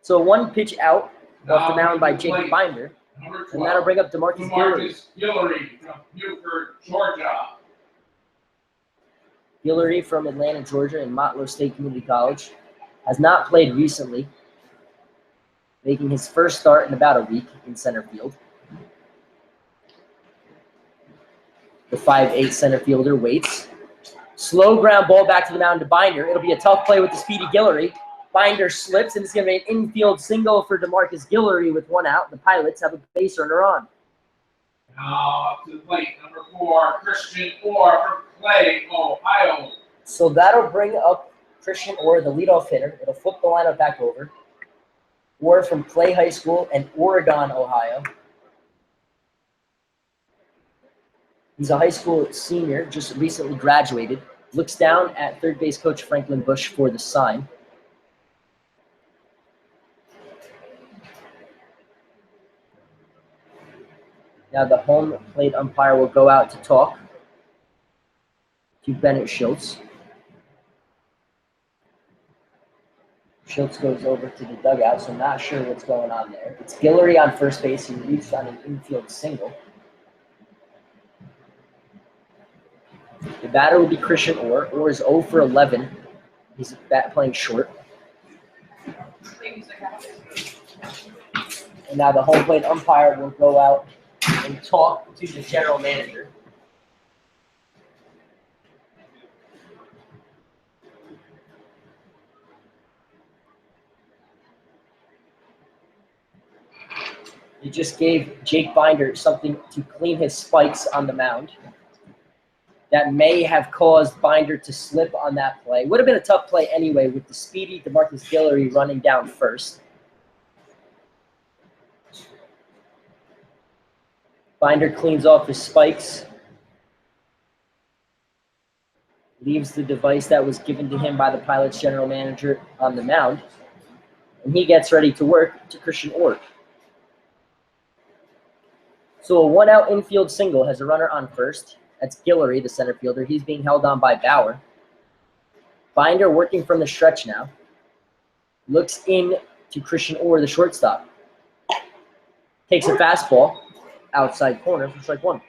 So 1 pitch out off the mound by Jake Binder, and that'll bring up DeMarcus Guillory from Newport, Georgia. Guillory from Atlanta, Georgia, in Motlow State Community College. Has not played recently, making his first start in about a week in center field. The 5'8" center fielder waits. Slow ground ball back to the mound to Binder. It'll be a tough play with the speedy Guillory. Binder slips, and it's going to be an infield single for DeMarcus Guillory with 1 out. The Pilots have a base runner on. Now up to the plate, number 4, Christian Orr from Clay, Ohio. So that'll bring up Christian Orr, the leadoff hitter. It'll flip the lineup back over. Orr from Clay High School in Oregon, Ohio. He's a high school senior, just recently graduated. Looks down at third base coach Franklin Bush for the sign. Now the home plate umpire will go out to talk to Bennett Schultz. Schultz goes over to the dugout, so not sure what's going on there. It's Guillory on first base. He reached on an infield single. The batter will be Christian Orr. Orr is 0 for 11. He's playing short. And now the home plate umpire will go out and talk to the general manager. He just gave Jake Binder something to clean his spikes on the mound. That may have caused Binder to slip on that play. Would have been a tough play anyway with the speedy DeMarcus Guillory running down first. Binder cleans off his spikes. Leaves the device that was given to him by the Pilots general manager on the mound. And he gets ready to work to Christian Orr. So a 1-out infield single has a runner on first. That's Guillory, the center fielder. He's being held on by Bauer. Binder working from the stretch now. Looks in to Christian Orr, the shortstop. Takes a fastball. Outside corner for strike 1.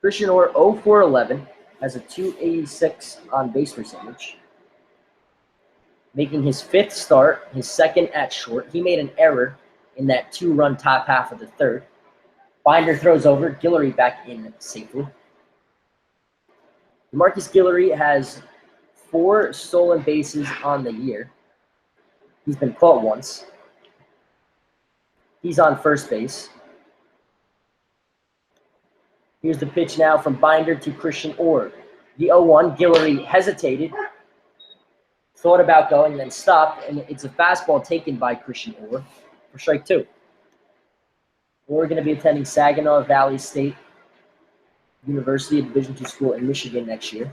Christian Orr, 0 for 11, has a .286 on base percentage. Making his 5th start, his 2nd at short. He made an error in that 2-run top half of the 3rd. Binder throws over, Guillory back in safely. DeMarcus Guillory has 4 stolen bases on the year. He's been caught once. He's on first base. Here's the pitch now from Binder to Christian Orr. The 0-1, Guillory hesitated, thought about going, then stopped, and it's a fastball taken by Christian Orr for strike 2. Orr going to be attending Saginaw Valley State University, a Division II school in Michigan next year.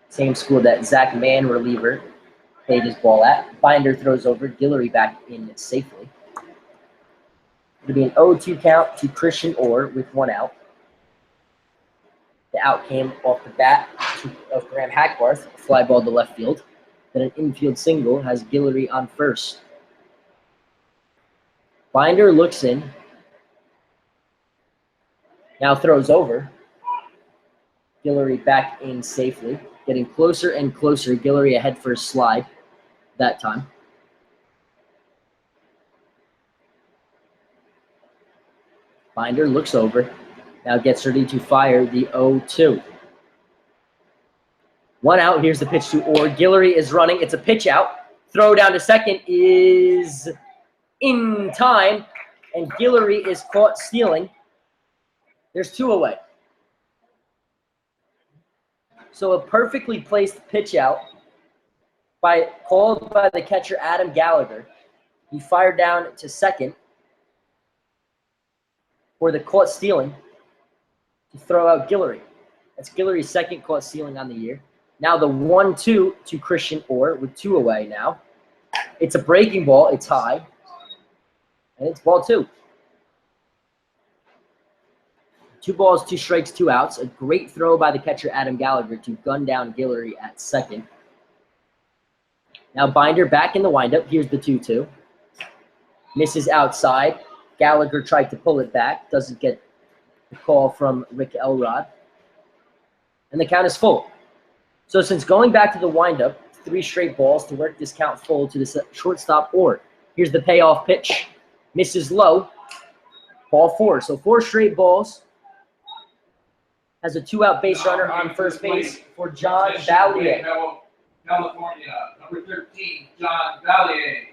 Same school that Zach Mann, reliever, played his ball at. Binder throws over, Guillory back in safely. It'll be an 0-2 count to Christian Orr with 1 out. The out came off the bat of Graham Hackbarth, a fly ball to left field. Then an infield single has Guillory on first. Binder looks in. Now throws over. Guillory back in safely. Getting closer and closer. Guillory ahead for a slide that time. Binder looks over. Now gets ready to fire the 0-2. 1 out. Here's the pitch to Orr. Guillory is running. It's a pitch out. Throw down to second is in time. And Guillory is caught stealing. There's 2 away. So a perfectly placed pitch out called by the catcher Adam Gallagher. He fired down to second for the caught stealing to throw out Guillory. That's Guillory's second caught stealing on the year. Now the 1-2 to Christian Orr with 2 away now. It's a breaking ball. It's high. And it's ball 2. 2 balls, 2 strikes, 2 outs. A great throw by the catcher Adam Gallagher to gun down Guillory at second. Now Binder back in the windup. Here's the 2-2. Misses outside. Gallagher tried to pull it back. Doesn't get the call from Rick Elrod. And the count is full. So since going back to the windup, 3 straight balls to work this count full to the shortstop Orr. Here's the payoff pitch. Misses low. Ball 4. So 4 straight balls. Has a 2-out base runner on first base for John Ballier. California, number 13, John Ballier.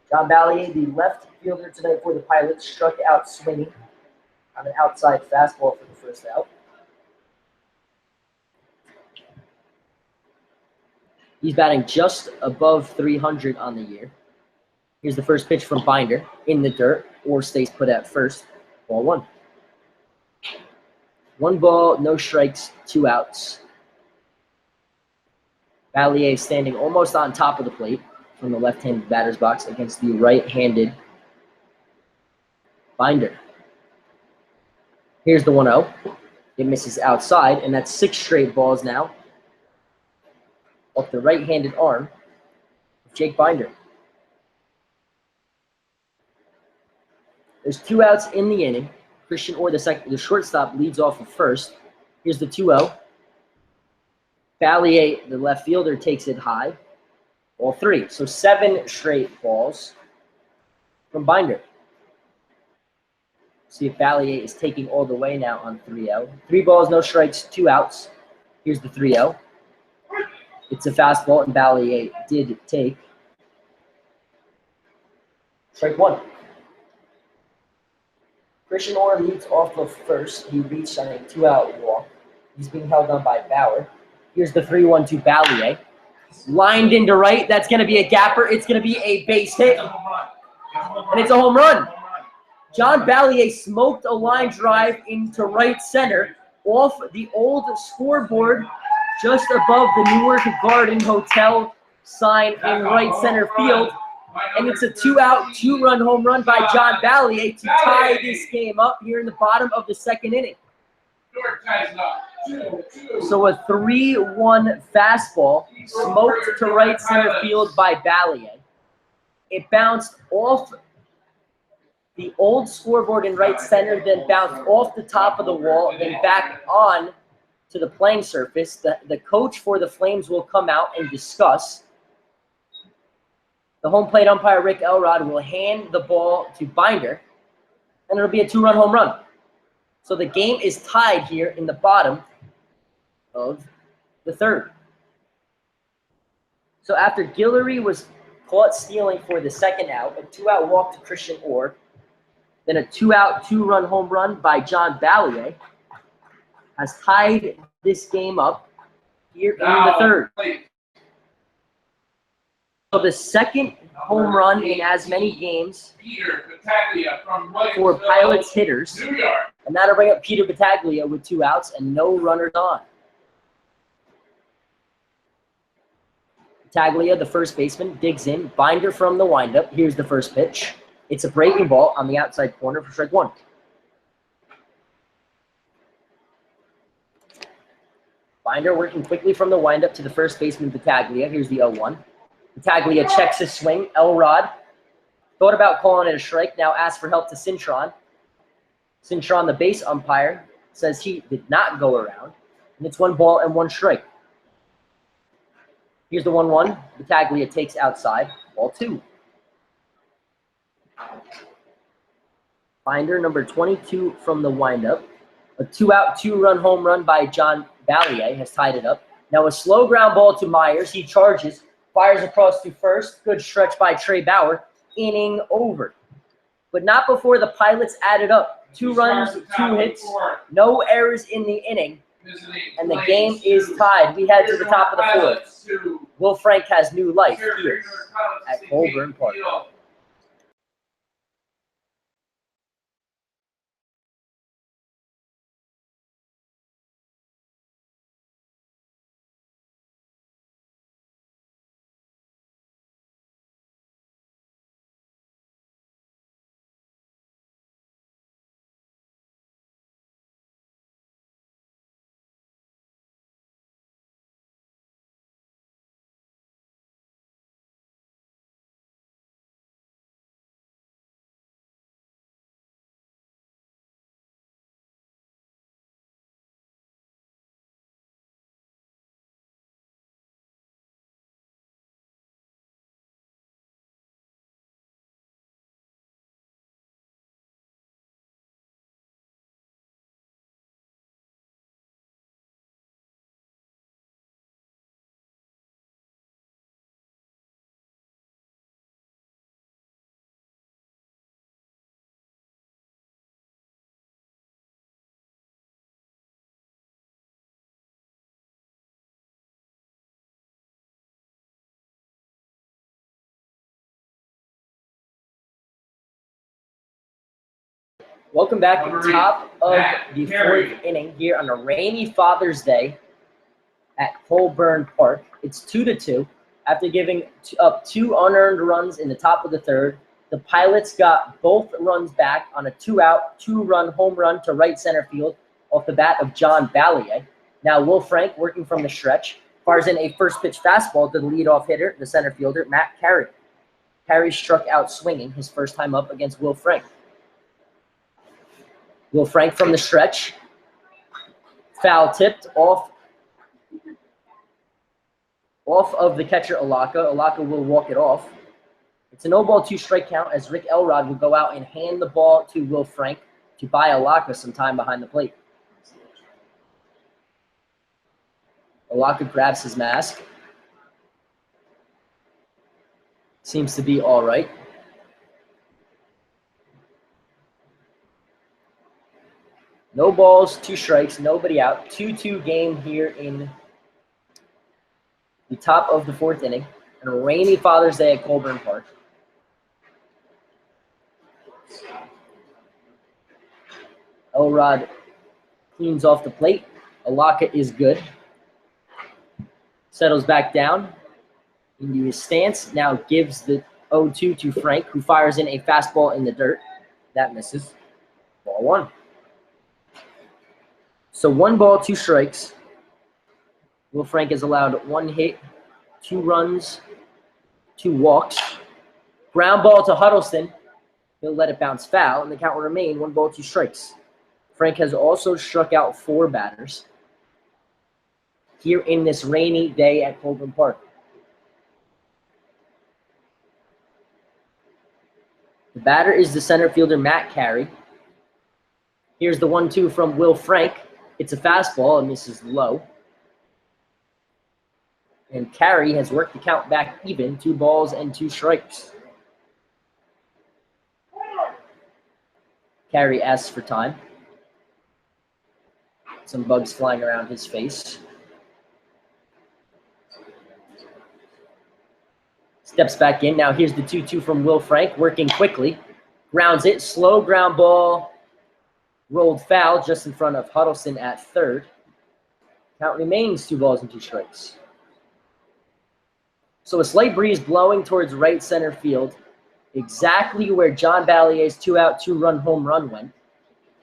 John Ballier, the left fielder tonight for the Pilots, struck out swinging on an outside fastball for the first out. He's batting just above 300 on the year. Here's the first pitch from Binder in the dirt. Orr stays put at first. Ball 1. 1 ball, no strikes, 2 outs. Ballier standing almost on top of the plate from the left-handed batter's box against the right-handed Binder. Here's the 1-0. It misses outside, and that's 6 straight balls now off the right-handed arm of Jake Binder. There's 2 outs in the inning. Christian Orr, the shortstop, leads off of first. Here's the 2-0. Ballier, the left fielder, takes it high. Ball 3. So 7 straight balls from Binder. See if Ballier is taking all the way now on 3-0. 3 balls, no strikes, 2 outs. Here's the 3-0. It's a fastball, and Ballier did take. Strike 1. Christian Orr leads off of first. He reached on a 2-out walk. He's being held on by Bauer. Here's the 3-1 to Ballier. Lined into right. That's going to be a gapper. It's going to be a base hit. And it's a home run. John Ballier smoked a line drive into right center off the old scoreboard just above the Newark Garden Hotel sign in right center field. And it's a 2-out, 2-run home run by John Ballier to tie this game up here in the bottom of the 2nd inning. So a 3-1 fastball smoked to right center field by Ballier. It bounced off the old scoreboard in right center, then bounced off the top of the wall, then back on to the playing surface. The coach for the Flames will come out and discuss. The home plate umpire, Rick Elrod, will hand the ball to Binder, and it'll be a 2-run home run. So the game is tied here in the bottom of the 3rd. So after Guillory was caught stealing for the 2nd out, a 2-out walk to Christian Orr, then a 2-out, 2-run home run by John Ballier has tied this game up here in the 3rd. So the 2nd home run in as many games for Pilots hitters. And that'll bring up Peter Battaglia with 2 outs and no runners on. Battaglia, the first baseman, digs in. Binder from the windup. Here's the first pitch. It's a breaking ball on the outside corner for strike 1. Binder working quickly from the windup to the first baseman, Battaglia. Here's the 0-1. Battaglia checks his swing. Elrod thought about calling it a strike, now asks for help to Cintron. Cintron, the base umpire, says he did not go around, and it's 1 ball and 1 strike. Here's the 1-1. Battaglia takes outside. Ball 2. Binder, number 22 from the windup. A 2-out, 2-run home run by John Ballier has tied it up. Now a slow ground ball to Myers. He charges, fires across to first. Good stretch by Trey Bauer. Inning over. But not before the Pilots added up. 2 runs, 2 hits, no errors in the inning. visiting And the Flames game is 2. tied. We head to the top of the fourth. Pilots 2. Will Frank has new life Here, here Newark Pilots at TV Colburn Park. field. Welcome back to the top of the Carey. fourth inning here on a rainy Father's Day at Colburn Park. It's 2-2. After giving up 2 unearned runs in the top of the third, the Pilots got both runs back on a 2-out, 2-run home run to right center field off the bat of John Ballier. Now Will Frank, working from the stretch, fires in a first pitch fastball to the leadoff hitter, the center fielder, Matt Carey. Carey struck out swinging his first time up against Will Frank. Will Frank from the stretch, foul tipped off of the catcher Alaka. Alaka will walk it off. It's a no-ball, 2-strike count as Rick Elrod will go out and hand the ball to Will Frank to buy Alaka some time behind the plate. Alaka grabs his mask. Seems to be all right. No balls, 2 strikes, nobody out. 2-2 game here in the top of the fourth inning. On a rainy Father's Day at Colburn Park. Elrod cleans off the plate. Alaka is good. Settles back down into his stance. Now gives the 0-2 to Frank, who fires in a fastball in the dirt. That misses. Ball 1. So 1 ball, 2 strikes. Will Frank has allowed 1 hit, 2 runs, 2 walks. Ground ball to Huddleston. He'll let it bounce foul, and the count will remain 1 ball, 2 strikes. Frank has also struck out 4 batters here in this rainy day at Colburn Park. The batter is the center fielder, Matt Carey. Here's the 1-2 from Will Frank. It's a fastball, and this is low. And Carey has worked the count back even, 2 balls and 2 strikes. Carey asks for time. Some bugs flying around his face. Steps back in. Now here's the 2-2 from Will Frank, working quickly. Grounds it. Slow ground ball. Rolled foul just in front of Huddleston at third. Count remains 2 balls and 2 strikes. So a slight breeze blowing towards right center field, exactly where John Ballier's 2-out, 2-run home run went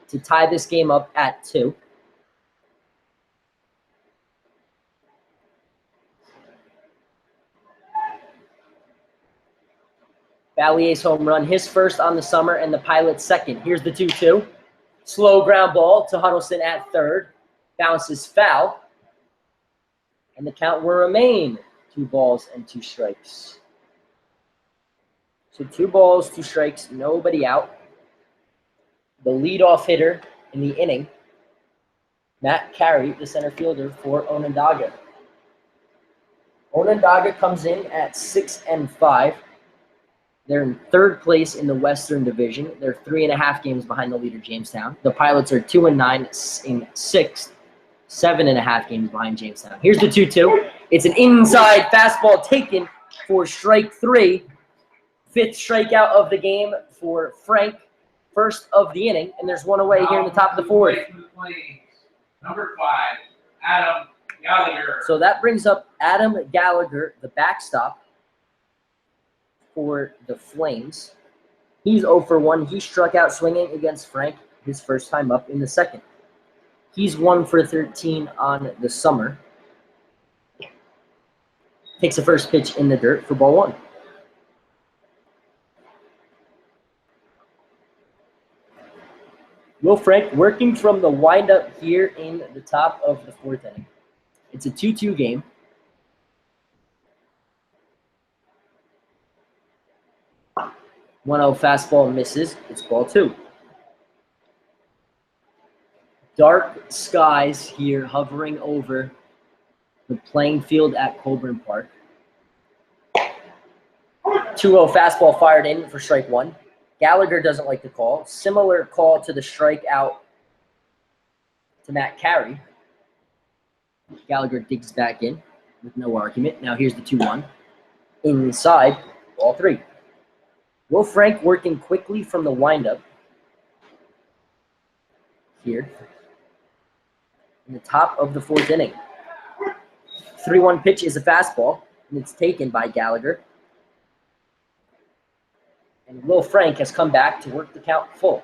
to tie this game up at 2. Ballier's home run, his first on the summer, and the Pilots' second. Here's the 2-2. Slow ground ball to Huddleston at third. Bounces foul. And the count will remain 2 balls and 2 strikes. So 2 balls, 2 strikes, nobody out. The leadoff hitter in the inning, Matt Carey, the center fielder for Onondaga. Onondaga comes in at 6-5. They're in 3rd place in the Western Division. They're 3.5 games behind the leader, Jamestown. The Pilots are 2-9 in 6th. 7.5 games behind Jamestown. Here's the 2-2. It's an inside fastball taken for strike 3. 5th strikeout of the game for Frank. First of the inning, and there's one away here in the top of the 4th. Number 5, Adam Gallagher. So that brings up Adam Gallagher, the backstop for the Flames. He's 0 for 1. He struck out swinging against Frank his first time up in the 2nd. He's 1 for 13 on the summer. Takes the first pitch in the dirt for ball 1. Will Frank working from the windup here in the top of the 4th inning. It's a 2-2 game. 1-0 fastball misses. It's ball 2. Dark skies here hovering over the playing field at Colburn Park. 2-0 fastball fired in for strike 1. Gallagher doesn't like the call. Similar call to the strikeout to Matt Carey. Gallagher digs back in with no argument. Now here's the 2-1. Inside, ball 3. Will Frank working quickly from the windup here in the top of the 4th inning. 3-1 pitch is a fastball, and it's taken by Gallagher. And Will Frank has come back to work the count full.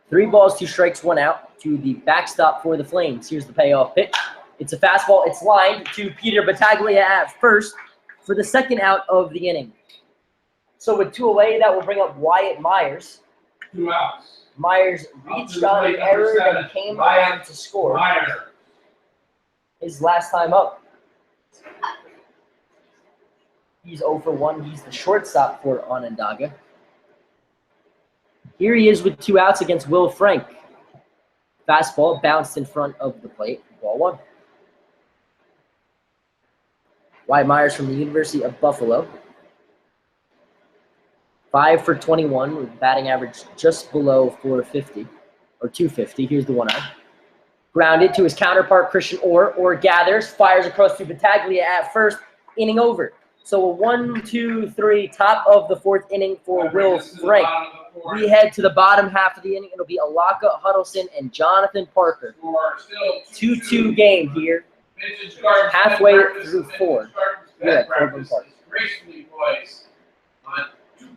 3 balls, 2 strikes, 1 out to the backstop for the Flames. Here's the payoff pitch. It's a fastball. It's lined to Peter Battaglia at first for the 2nd out of the inning. So with 2 away, that will bring up Wyatt Myers. 2 outs. Myers reached on an error and came around to score. His last time up. He's 0 for 1. He's the shortstop for Onondaga. Here he is with 2 outs against Will Frank. Fastball bounced in front of the plate. Ball 1. Wyatt Myers from the University of Buffalo. 5 for 21 with batting average just below 450 or 250. Here's the 1-0. Grounded to his counterpart, Christian Orr. Orr gathers, fires across to Battaglia at first. Inning over. So a 1-2-3 top of the 4th inning for Will Frank. We head to the bottom half of the inning. It'll be Alaka, Huddleston, and Jonathan Parker. 2-2 game here. Halfway through 4 here at Colburn Park. Gracefully poised on 2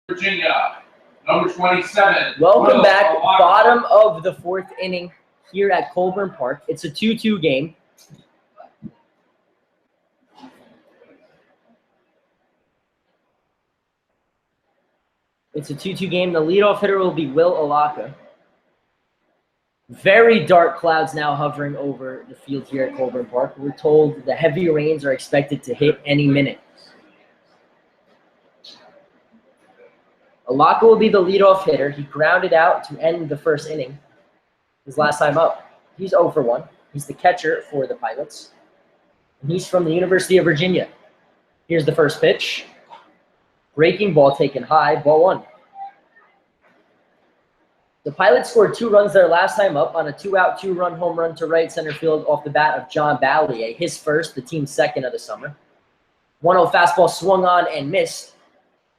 Virginia, number 27. Welcome back. Bottom of the 4th inning here at Colburn Park. It's a 2-2 game. It's a 2-2 game. The leadoff hitter will be Will Alaka. Very dark clouds now hovering over the field here at Colburn Park. We're told the heavy rains are expected to hit any minute. Alaka will be the leadoff hitter. He grounded out to end the 1st inning. His last time up. He's 0 for 1. He's the catcher for the Pilots. And he's from the University of Virginia. Here's the first pitch. Breaking ball taken high, ball 1. The Pilots scored 2 runs their last time up on a 2-out, 2-run home run to right center field off the bat of John Ballier, his first, the team's second of the summer. 1-0 fastball swung on and missed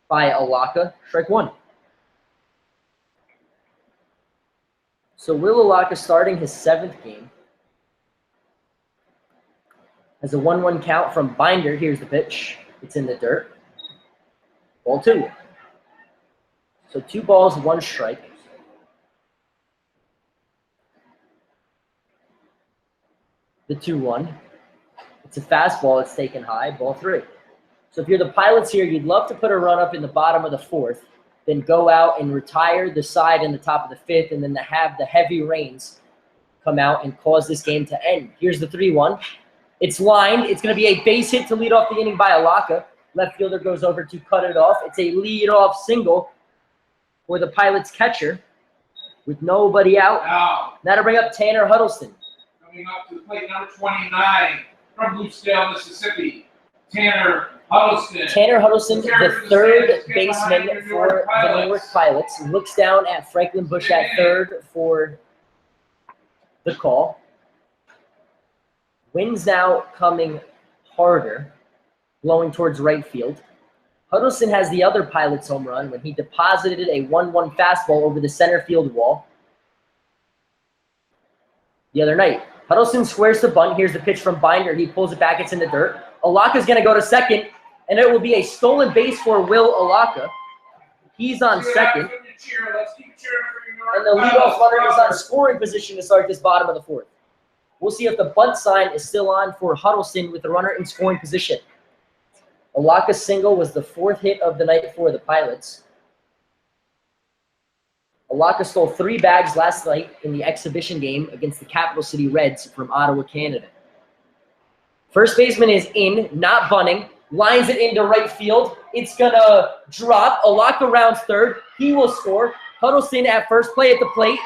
by Alaka, strike 1. So Will Alaka starting his 7th game. Has a 1-1 count from Binder. Here's the pitch. It's in the dirt. Ball 2. So 2 balls, 1 strike. The 2-1. It's a fastball. It's taken high. Ball 3. So if you're the Pilots here, you'd love to put a run up in the bottom of the 4th, then go out and retire the side in the top of the 5th, and then to have the heavy rains come out and cause this game to end. Here's the 3-1. It's lined. It's going to be a base hit to lead off the inning by Alaka. Left fielder goes over to cut it off. It's a lead-off single for the Pilots catcher with nobody out. Now to bring up Tanner Huddleston. Coming up to the plate, number 29 from Bluesdale, Mississippi, Tanner Huddleston. Tanner Huddleston, the 3rd baseman for the Newark Pilots, looks down at Franklin Bush at 3rd for the call. Wind's now coming harder, blowing towards right field. Huddleston has the other Pilots home run when he deposited a 1-1 fastball over the center field wall the other night. Huddleston squares the bunt. Here's the pitch from Binder. He pulls it back. It's in the dirt. Alaka's going to go to second, and it will be a stolen base for Will Alaka. He's on second. And the leadoff runner is on scoring position to start this bottom of the 4th. We'll see if the bunt sign is still on for Huddleston with the runner in scoring position. Alaka's single was the 4th hit of the night for the Pilots. Alaka stole 3 bags last night in the exhibition game against the Capital City Reds from Ottawa, Canada. First baseman is in, not bunting, lines it into right field. It's going to drop. Alaka rounds 3rd. He will score. Huddleston at first, play at the plate.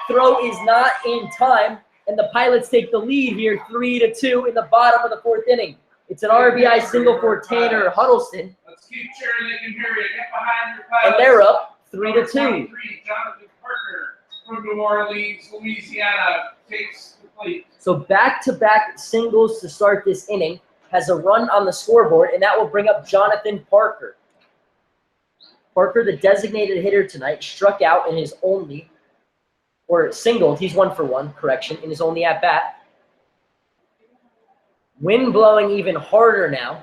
Throw is not in time, and the Pilots take the lead here 3-2 in the bottom of the 4th inning. It's an RBI single for Tanner Huddleston. Let's keep cheering. They can hear you. Get behind your Pilots. And they're up 3-2. Jonathan Parker from New Orleans, Louisiana, takes the plate. So back-to-back singles to start this inning, has a run on the scoreboard, and that will bring up Jonathan Parker. Parker, the designated hitter tonight, struck out in his only, or singled, he's 1 for 1, correction, in his only at-bat. Wind blowing even harder now.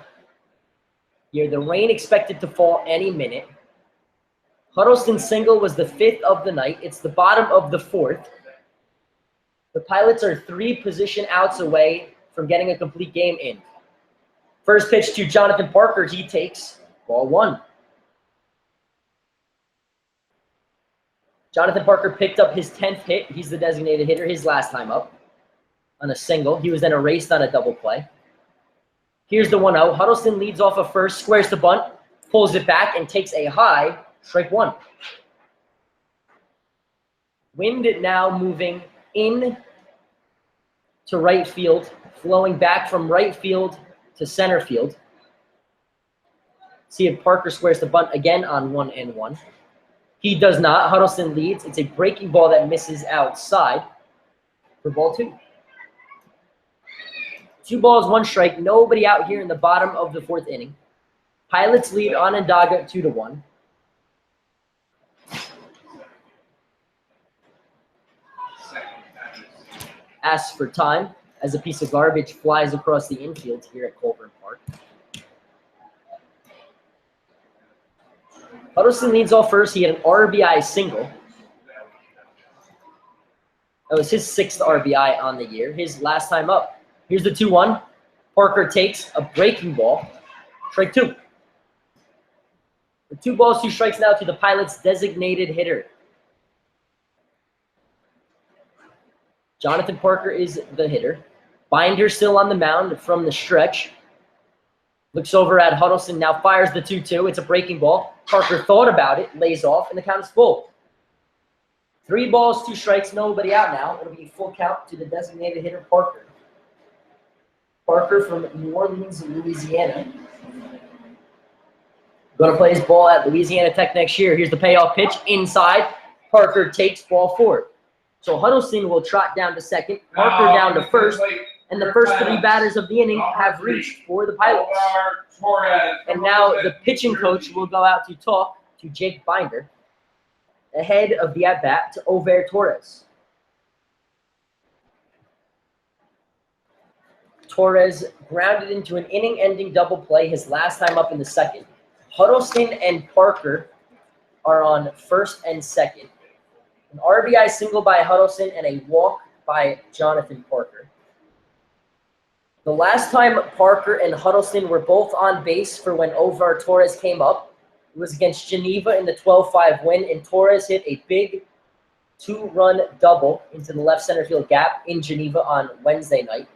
Here, the rain expected to fall any minute. Huddleston's single was the 5th of the night. It's the bottom of the 4th. The Pilots are 3 position outs away from getting a complete game in. First pitch to Jonathan Parker. He takes ball 1. Jonathan Parker picked up his 10th hit. He's the designated hitter, his last time up on a single. He was then erased on a double play. Here's the 1-0. Huddleston leads off of first, squares the bunt, pulls it back, and takes a high, strike 1. Wind now moving in to right field, flowing back from right field to center field. See if Parker squares the bunt again on 1-1. He does not. Huddleston leads. It's a breaking ball that misses outside for ball 2. 2 balls, 1 strike. Nobody out here in the bottom of the 4th inning. Pilots lead Onondaga 2-1. Asks for time as a piece of garbage flies across the infield here at Colburn Park. Huddleston leads off first. He had an RBI single. That was his 6th RBI on the year, his last time up. Here's the 2-1. Parker takes a breaking ball. Strike 2. The 2 balls, 2 strikes now to the Pilots' designated hitter. Jonathan Parker is the hitter. Binder still on the mound from the stretch. Looks over at Huddleston, now fires the 2-2. It's a breaking ball. Parker thought about it, lays off, and the count is full. 3 balls, 2 strikes, nobody out now. It'll be full count to the designated hitter, Parker. Parker from New Orleans, Louisiana. Going to play his ball at Louisiana Tech next year. Here's the payoff pitch inside. Parker takes ball forward. So Huddleston will trot down to second, Parker down to first, and the first three batters of the inning have reached for the Pilots. And now the pitching coach will go out to talk to Jake Binder ahead of the at-bat to Over Torres. Torres grounded into an inning-ending double play his last time up in the second. Huddleston and Parker are on first and second. An RBI single by Huddleston and a walk by Jonathan Parker. The last time Parker and Huddleston were both on base for when Over Torres came up, it was against Geneva in the 12-5 win, and Torres hit a big 2-run double into the left center field gap in Geneva on Wednesday night.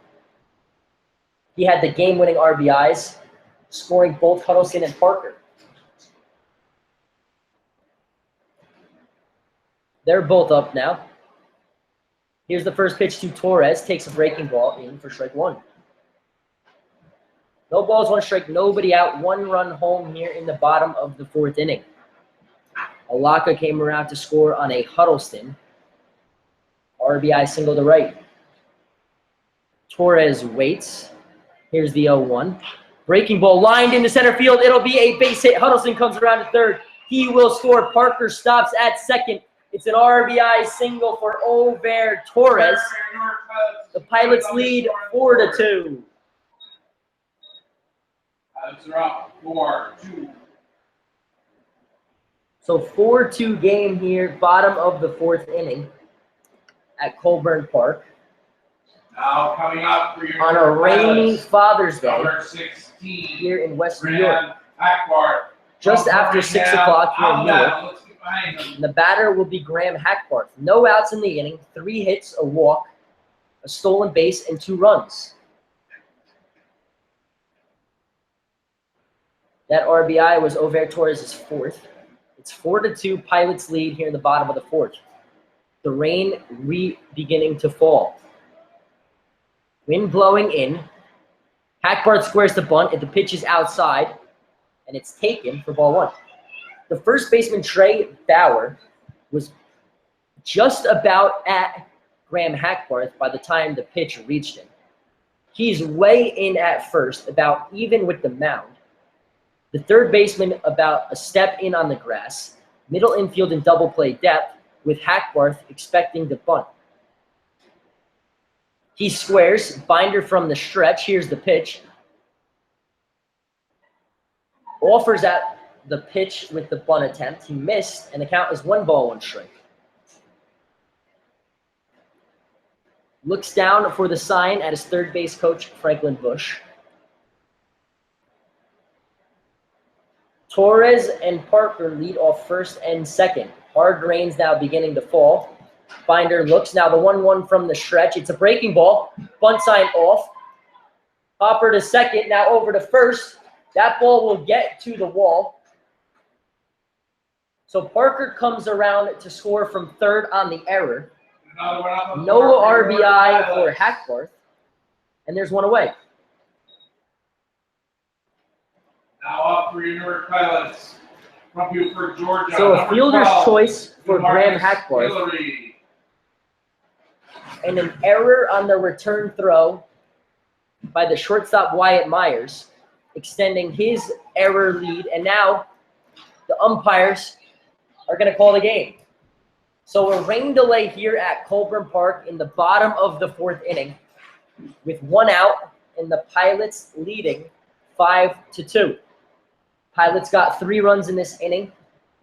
He had the game-winning RBIs, scoring both Huddleston and Parker. They're both up now. Here's the first pitch to Torres. Takes a breaking ball in for strike one. No balls, one strike, nobody out. 1 run home here in the bottom of the fourth inning. Alaka came around to score on a Huddleston. RBI single to right. Torres waits. Here's the 0-1. Breaking ball lined into center field. It'll be a base hit. Huddleston comes around to third. He will score. Parker stops at second. It's an RBI single for Over Torres. The Pilots lead 4-2. Pilots are up 4-2. So 4-2 game here, bottom of the fourth inning at Colburn Park. Now coming up for your on a rainy Father's Day number 16 here in West New York. Hackbarth. Just after 6 o'clock here in Newark. And the batter will be Graham Hackbarth. No outs in the inning, 3 hits, a walk, a stolen base, and 2 runs. That RBI was Over Torres' fourth. It's 4-2, Pilots lead here in the bottom of the fourth. The rain beginning to fall. Wind blowing in. Hackbarth squares the bunt, and the pitch is outside, and it's taken for ball 1. The first baseman, Trey Bauer, was just about at Graham Hackbarth by the time the pitch reached him. He's way in at first, about even with the mound. The third baseman about a step in on the grass. Middle infield and double play depth, with Hackbarth expecting the bunt. He squares, Binder from the stretch. Here's the pitch. Offers at the pitch with the bunt attempt. He missed, and the count is 1 ball, 1 strike. Looks down for the sign at his third base coach, Franklin Bush. Torres and Parker lead off first and second. Hard rain's now beginning to fall. Binder looks now the 1-1 from the stretch. It's a breaking ball. Bunt sign off. Hopper to second, now over to first. That ball will get to the wall. So Parker comes around to score from third on the error. No RBI for Hackbarth. And there's 1 away. Now up for your Newark Pilots. From Buford, Georgia. So a fielder's 12, choice for Graham Hackbarth. Hillary. And an error on the return throw by the shortstop Wyatt Myers, extending his error lead. And now the umpires are going to call the game. So a rain delay here at Colburn Park in the bottom of the fourth inning with 1 out and the Pilots leading 5-2. Pilots got 3 runs in this inning.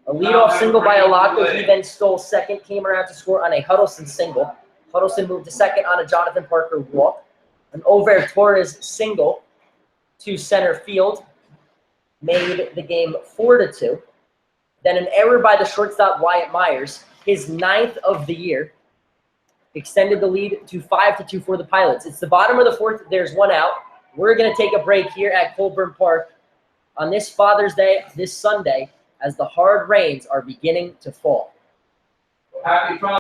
A leadoff single by Alaka. He then stole second, came around to score on a Huddleston single. Huddleston moved to second on a Jonathan Parker walk. An Over Torres single to center field made the game 4-2. Then an error by the shortstop Wyatt Myers, his 9th of the year, extended the lead to 5-2 for the Pilots. It's the bottom of the fourth. There's 1 out. We're going to take a break here at Colburn Park on this Father's Day, this Sunday, as the hard rains are beginning to fall. Happy Father's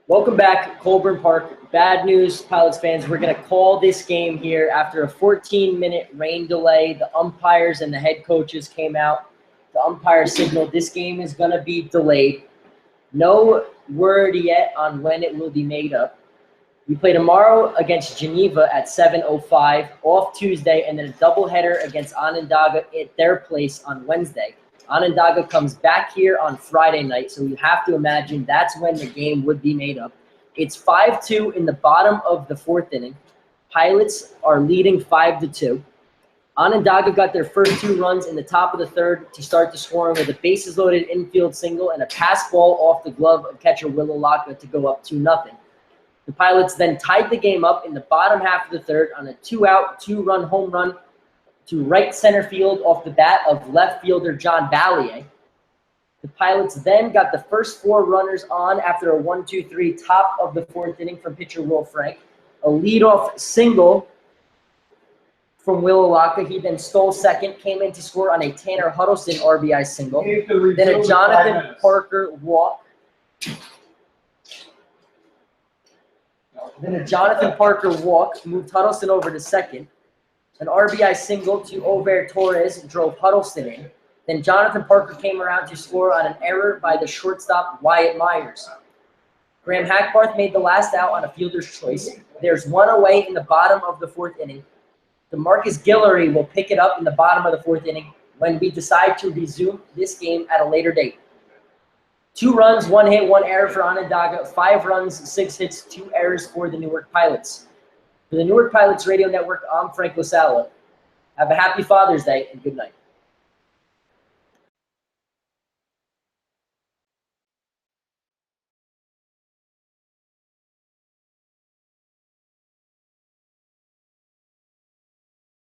Welcome back, Colburn Park. Bad news, Pilots fans. We're going to call this game here after a 14-minute rain delay. The umpires and the head coaches came out. The umpire signaled this game is going to be delayed. No word yet on when it will be made up. We play tomorrow against Geneva at 7:05, off Tuesday, and then a doubleheader against Onondaga at their place on Wednesday. Onondaga comes back here on Friday night, so you have to imagine that's when the game would be made up. It's 5-2 in the bottom of the fourth inning. Pilots are leading 5-2. Onondaga got their first 2 runs in the top of the third to start the scoring with a bases-loaded infield single and a pass ball off the glove of catcher Willalaka to go up 2-0. The Pilots then tied the game up in the bottom half of the third on a 2-out, 2-run home run to right center field off the bat of left fielder John Ballier. The Pilots then got the first 4 runners on after a 1-2-3 top of the fourth inning from pitcher Will Frank. A leadoff single from Willalaka. He then stole second, came in to score on a Tanner Huddleston RBI single. Then a Jonathan Parker walk. Moved Huddleston over to second. An RBI single to Over Torres drove Huddleston in. Then Jonathan Parker came around to score on an error by the shortstop Wyatt Myers. Graham Hackbarth made the last out on a fielder's choice. There's 1 away in the bottom of the fourth inning. DeMarcus Guillory will pick it up in the bottom of the fourth inning when we decide to resume this game at a later date. 2 runs, 1 hit, 1 error for Onondaga, 5 runs, 6 hits, 2 errors for the Newark Pilots. For the Newark Pilots Radio Network, I'm Frank LaSala. Have a happy Father's Day and good night.